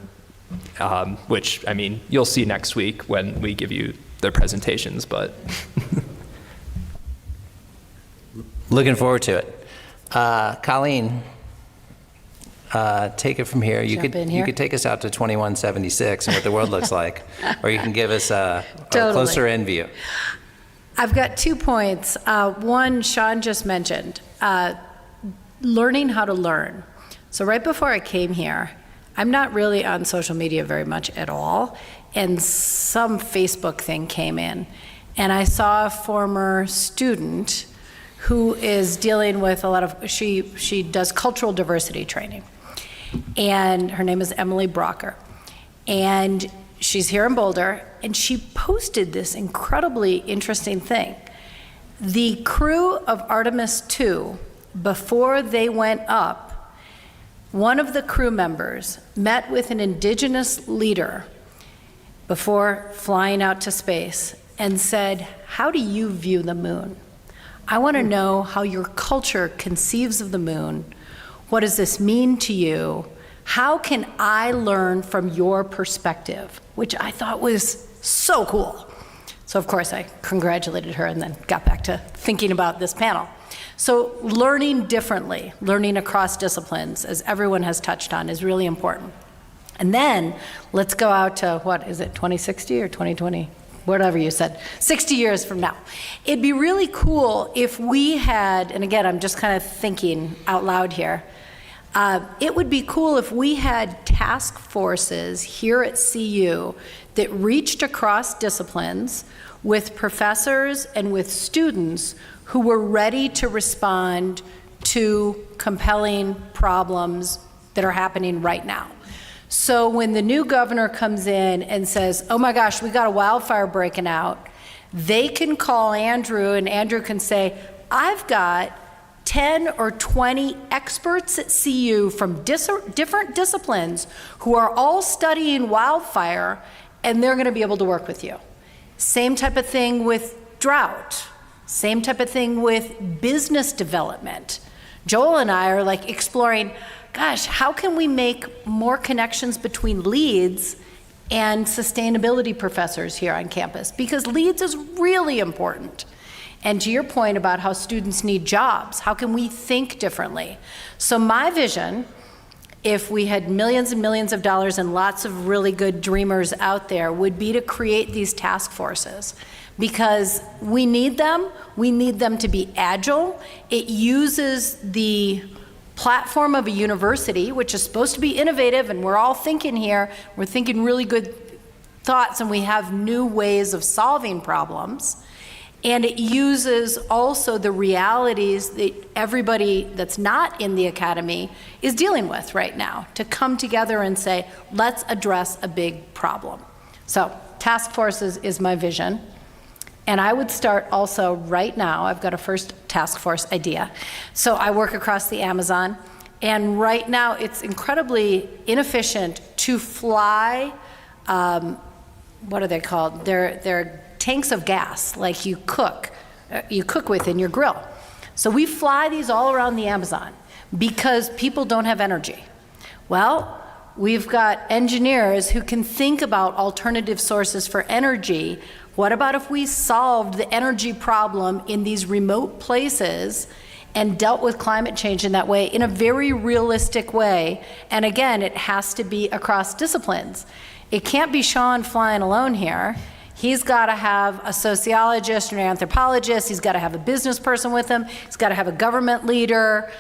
which, I mean, you'll see next week when we give you the presentations, but. Looking forward to it. Colleen, take it from here. Jump in You here? could take us out to 2176 and what the world looks like, or you can give us a Totally. closer in view. I've got 2 points. One, Sean just mentioned, learning how to learn. So right before I came here, I'm not really on social media very much at all, and some Facebook thing came in, and I saw a former student who is dealing with a lot of, she does cultural diversity training, and her name is Emily Brocker, and she's here in Boulder, and she posted this incredibly interesting thing. The crew of Artemis II, before they went up, one of the crew members met with an indigenous leader before flying out to space and said, "How do you view the moon? I want to know how your culture conceives of the moon. What does this mean to you? How can I learn from your perspective?" Which I thought was so cool. So of course I congratulated her and then got back to thinking about this panel. So learning differently, learning across disciplines, as everyone has touched on, is really important. And then let's go out to, what is it, 2060 or 2020? Whatever you said, 60 years from now. It'd be really cool if we had, and again, I'm just kind of thinking out loud here, it would be cool if we had task forces here at CU that reached across disciplines with professors and with students who were ready to respond to compelling problems that are happening right now. So when the new governor comes in and says, "Oh my gosh, we got a wildfire breaking out," they can call Andrew and Andrew can say, "I've got 10 or 20 experts at CU from different disciplines who are all studying wildfire, and they're going to be able to work with you." Same type of thing with drought. Same type of thing with business development. Joel and I are like exploring, gosh, how can we make more connections between leads and sustainability professors here on campus? Because leads is really important. And to your point about how students need jobs, how can we think differently? So my vision, if we had millions and millions of dollars and lots of really good dreamers out there, would be to create these task forces. Because we need them to be agile. It uses the platform of a university, which is supposed to be innovative, and we're all thinking here, we're thinking really good thoughts, and we have new ways of solving problems. And it uses also the realities that everybody that's not in the academy is dealing with right now to come together and say, let's address a big problem. So task forces is my vision. And I would start also right now, I've got a first task force idea. So I work across the Amazon, and right now it's incredibly inefficient to fly, what are they called? They're tanks of gas, like you cook with in your grill. So we fly these all around the Amazon because people don't have energy. Well, we've got engineers who can think about alternative sources for energy. What about if we solved the energy problem in these remote places and dealt with climate change in that way, in a very realistic way? And again, it has to be across disciplines. It can't be Sean flying alone here. He's got to have a sociologist or an anthropologist. He's got to have a business person with him. He's got to have a government leader.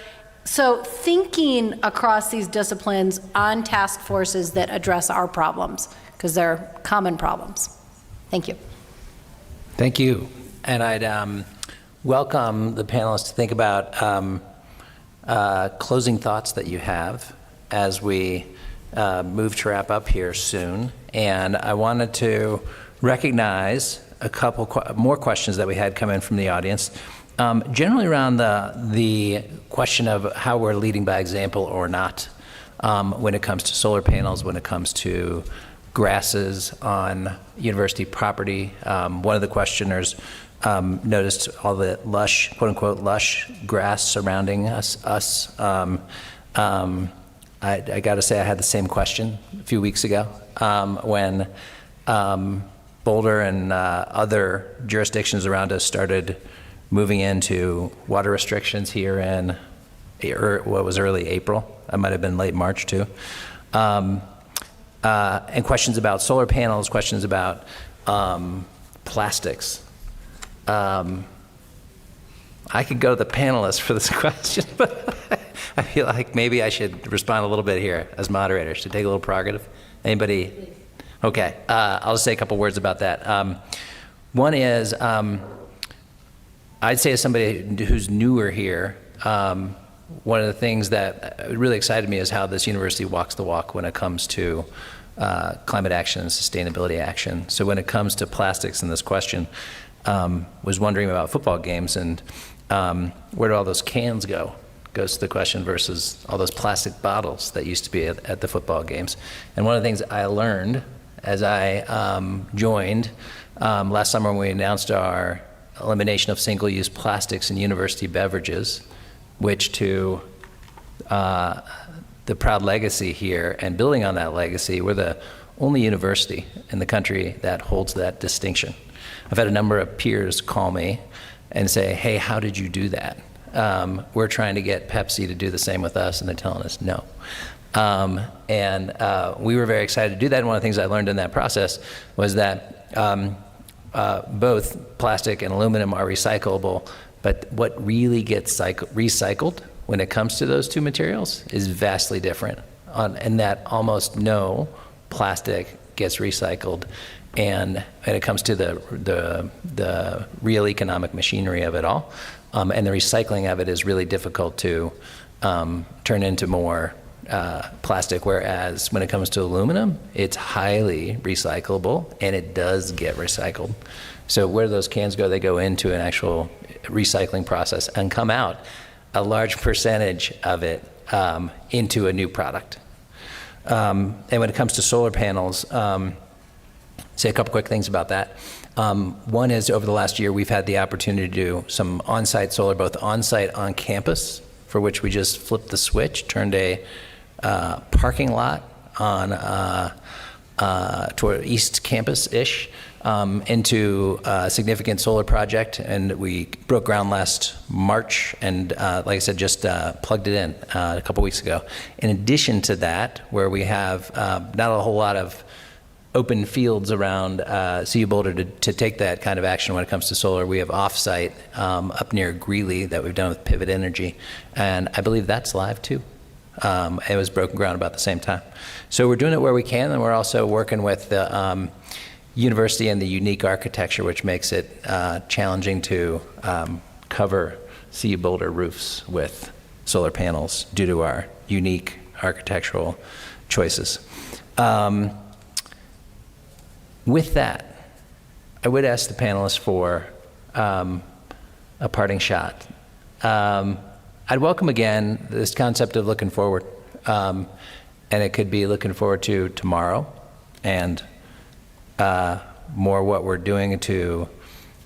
So thinking across these disciplines on task forces that address our problems, because they're common problems. Thank you. Thank you. And I'd welcome the panelists to think about closing thoughts that you have as we move to wrap up here soon. And I wanted to recognize a couple more questions that we had come in from the audience, generally around the question of how we're leading by example or not when it comes to solar panels, when it comes to grasses on university property. One of the questioners noticed all the lush, quote unquote, lush grass surrounding us. I got to say I had the same question a few weeks ago when Boulder and other jurisdictions around us started moving into water restrictions here in or what was early April. I might have been late March too. And questions about solar panels, questions about plastics. I could go to the panelists for this question, but I feel like maybe I should respond a little bit here as moderator. Should I take a little prerogative? Anybody? Okay, I'll just say a couple words about that. One is, I'd say as somebody who's newer here, one of the things that really excited me is how this university walks the walk when it comes to climate action and sustainability action. So when it comes to plastics and this question, was wondering about football games and where do all those cans go? Goes to the question versus all those plastic bottles that used to be at the football games. And one of the things I learned as I joined last summer when we announced our elimination of single-use plastics in university beverages, which to the proud legacy here and building on that legacy, we're the only university in the country that holds that distinction. I've had a number of peers call me and say, hey, how did you do that? We're trying to get Pepsi to do the same with us, and they're telling us no. We were very excited to do that, and one of the things I learned in that process was that both plastic and aluminum are recyclable, but what really gets recycled when it comes to those two materials is vastly different, and that almost no plastic gets recycled. And when it comes to the real economic machinery of it all, and the recycling of it is really difficult to turn into more plastic, whereas when it comes to aluminum, it's highly recyclable and it does get recycled. So where do those cans go? They go into an actual recycling process and come out a large percentage of it into a new product. And when it comes to solar panels, say a couple quick things about that. One is over the last year, we've had the opportunity to do some on-site solar, both on-site on campus, for which we just flipped the switch, turned a parking lot on toward East Campus-ish into a significant solar project, and we broke ground last March, and like I said, just plugged it in a couple weeks ago. In addition to that, where we have not a whole lot of open fields around CU Boulder to take that kind of action when it comes to solar, we have offsite up near Greeley that we've done with Pivot Energy, and I believe that's live too. It was broken ground about the same time. So we're doing it where we can, and we're also working with the university and the unique architecture, which makes it challenging to cover CU Boulder roofs with solar panels due to our unique architectural choices. With that, I would ask the panelists for a parting shot. I'd welcome again this concept of looking forward, and it could be looking forward to tomorrow and more what we're doing to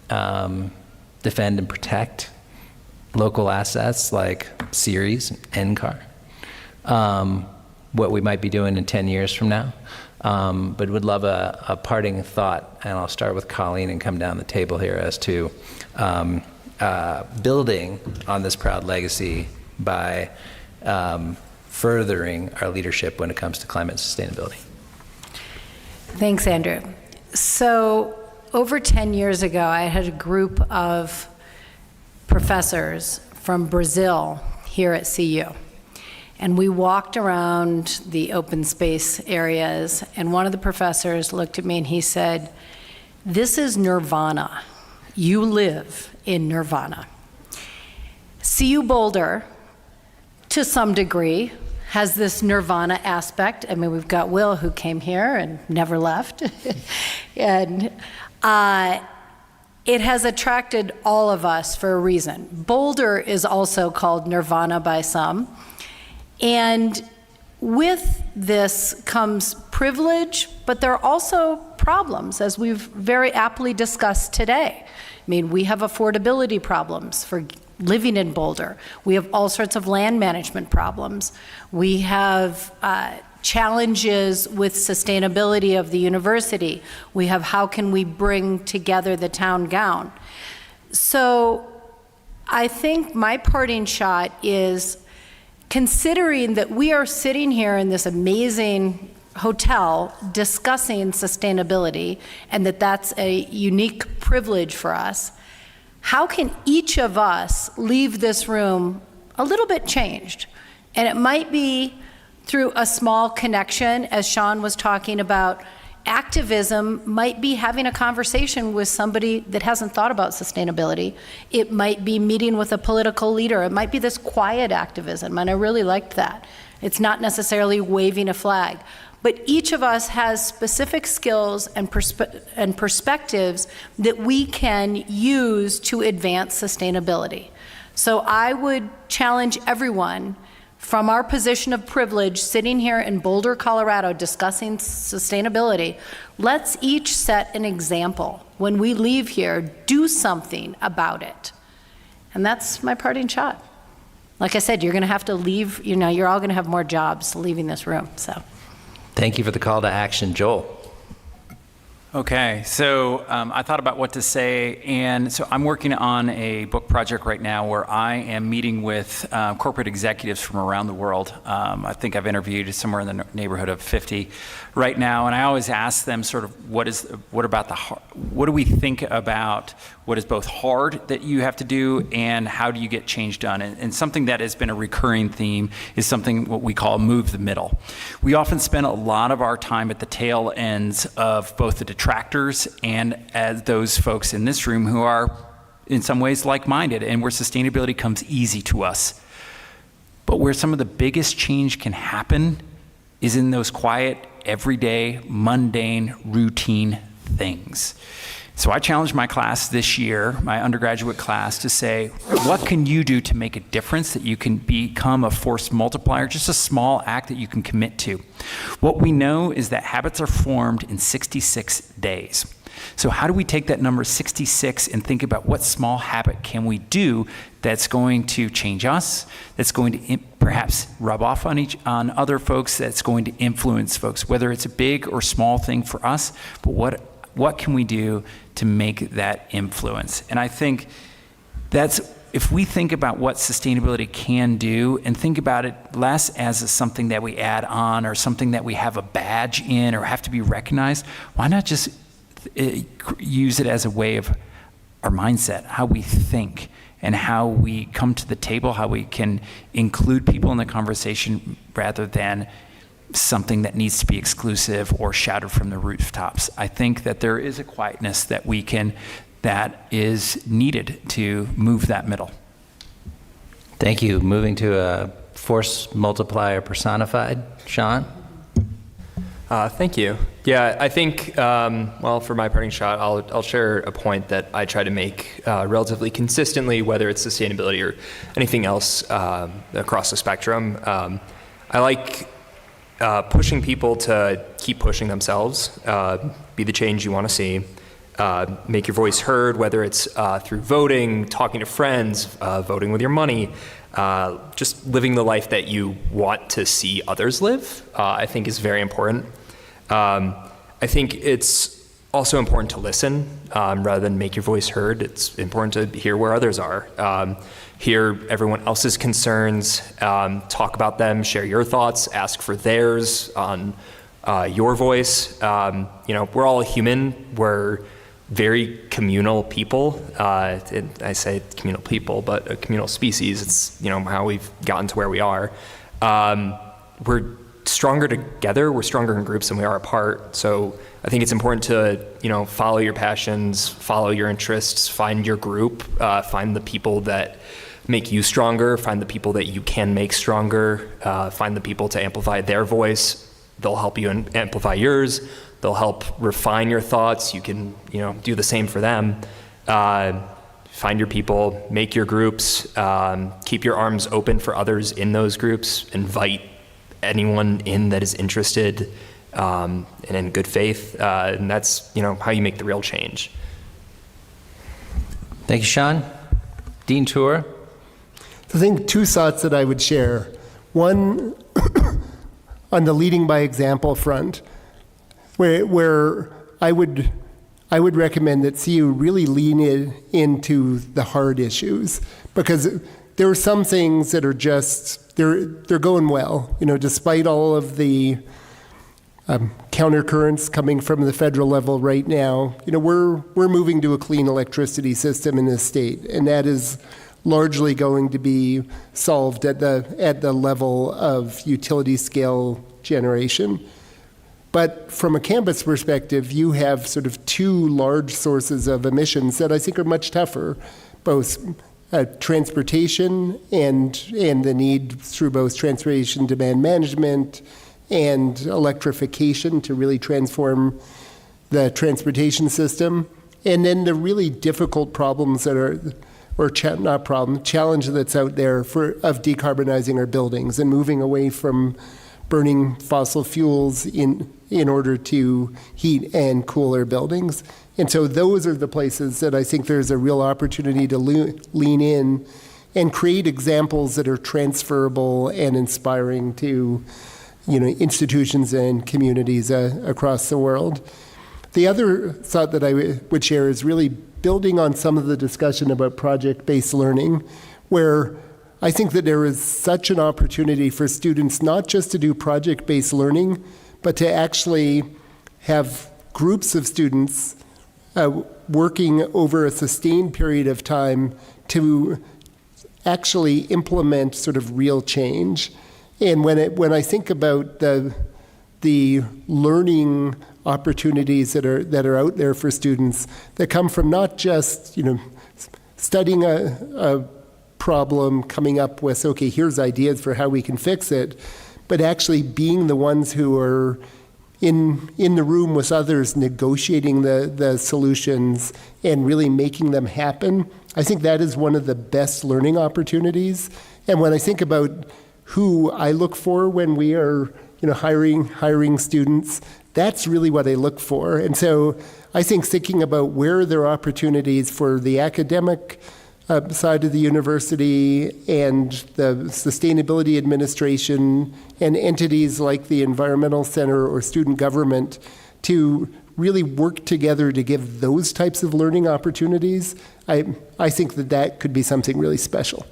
defend and protect local assets like Ceres and NCAR, what we might be doing in 10 years from now. But would love a parting thought, and I'll start with Colleen and come down the table here as to building on this proud legacy by furthering our leadership when it comes to climate sustainability. Thanks, Andrew. So over 10 years ago, I had a group of professors from Brazil here at CU. And we walked around the open space areas, and one of the professors looked at me and he said, "This is nirvana. You live in nirvana." CU Boulder, to some degree, has this nirvana aspect. I mean, we've got Will, who came here and never left. And it has attracted all of us for a reason. Boulder is also called nirvana by some. And with this comes privilege, but there are also problems, as we've very aptly discussed today. I mean, we have affordability problems for living in Boulder. We have all sorts of land management problems. We have challenges with sustainability of the university. We have how can we bring together the town gown. So I think my parting shot is considering that we are sitting here in this amazing hotel discussing sustainability and that that's a unique privilege for us, how can each of us leave this room a little bit changed? And it might be through a small connection, as Sean was talking about. Activism might be having a conversation with somebody that hasn't thought about sustainability. It might be meeting with a political leader. It might be this quiet activism, and I really liked that. It's not necessarily waving a flag. But each of us has specific skills and perspectives that we can use to advance sustainability. So I would challenge everyone from our position of privilege, sitting here in Boulder, Colorado, discussing sustainability, let's each set an example. When we leave here, do something about it. And that's my parting shot. Like I said, you're gonna have to leave, you're all gonna have more jobs leaving this room, so. Thank you for the call to action, Joel. Okay, so I thought about what to say, and so I'm working on a book project right now where I am meeting with corporate executives from around the world. I think I've interviewed somewhere in the neighborhood of 50 right now, and I always ask them sort of what do we think about what is both hard that you have to do and how do you get change done? And something that has been a recurring theme is something what we call move the middle. We often spend a lot of our time at the tail ends of both the detractors and as those folks in this room who are in some ways like-minded and where sustainability comes easy to us. But where some of the biggest change can happen is in those quiet, everyday, mundane, routine things. So I challenged my class this year, my undergraduate class, to say, what can you do to make a difference that you can become a force multiplier, just a small act that you can commit to? What we know is that habits are formed in 66 days. So how do we take that number 66 and think about what small habit can we do that's going to change us, that's going to perhaps rub off on other folks, that's going to influence folks, whether it's a big or small thing for us, but what can we do to make that influence? And I think that's, if we think about what sustainability can do and think about it less as something that we add on or something that we have a badge in or have to be recognized, why not just use it as a way of our mindset, how we think and how we come to the table, how we can include people in the conversation rather than something that needs to be exclusive or shouted from the rooftops. I think that there is a quietness that that is needed to move that middle. Thank you. Moving to a force multiplier personified, Sean? Thank you. Yeah, I think, well, for my parting shot, I'll share a point that I try to make relatively consistently, whether it's sustainability or anything else across the spectrum. I like pushing people to keep pushing themselves, be the change you want to see, make your voice heard, whether it's through voting, talking to friends, voting with your money, just living the life that you want to see others live, I think is very important. I think it's also important to listen rather than make your voice heard. It's important to hear where others are. Hear everyone else's concerns, talk about them, share your thoughts, ask for theirs on your voice. We're all human. We're very communal people. I say communal people, but a communal species. It's how we've gotten to where we are. We're stronger together. We're stronger in groups than we are apart. So I think it's important to follow your passions, follow your interests, find your group, find the people that make you stronger, find the people that you can make stronger, find the people to amplify their voice. They'll help you amplify yours. They'll help refine your thoughts. You can do the same for them. Find your people, make your groups, keep your arms open for others in those groups, invite anyone in that is interested and in good faith. And that's how you make the real change. Thank you, Sean. Dean Tour. I think two thoughts that I would share. One, on the leading by example front, where I would recommend that CU really lean into the hard issues, because there are some things that are just, they're going well, despite all of the countercurrents coming from the federal level right now. We're moving to a clean electricity system in this state, and that is largely going to be solved at the level of utility scale generation. But from a campus perspective, you have sort of two large sources of emissions that I think are much tougher, both transportation and the need through both transportation demand management and electrification to really transform the transportation system. And then the really difficult problems that are, challenge that's out there of decarbonizing our buildings and moving away from burning fossil fuels in order to heat and cool our buildings. And so those are the places that I think there's a real opportunity to lean in and create examples that are transferable and inspiring to institutions and communities across the world. The other thought that I would share is really building on some of the discussion about project-based learning, where I think that there is such an opportunity for students not just to do project-based learning, but to actually have groups of students working over a sustained period of time to actually implement sort of real change. And when I think about the learning opportunities that are out there for students that come from not just studying a problem, coming up with, okay, here's ideas for how we can fix it, but actually being the ones who are in the room with others, negotiating the solutions and really making them happen. I think that is one of the best learning opportunities. And when I think about who I look for when we are hiring students, that's really what I look for. And so I think thinking about where there are opportunities for the academic side of the university and the sustainability administration and entities like the environmental center or student government to really work together to give those types of learning opportunities, I think that could be something really special.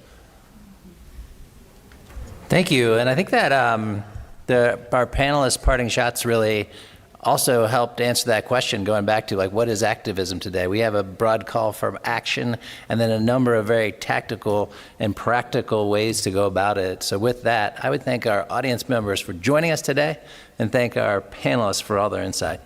Thank you. And I think that our panelists' parting shots really also helped answer that question, going back to what is activism today? We have a broad call for action and then a number of very tactical and practical ways to go about it. So with that, I would thank our audience members for joining us today and thank our panelists for all their insight.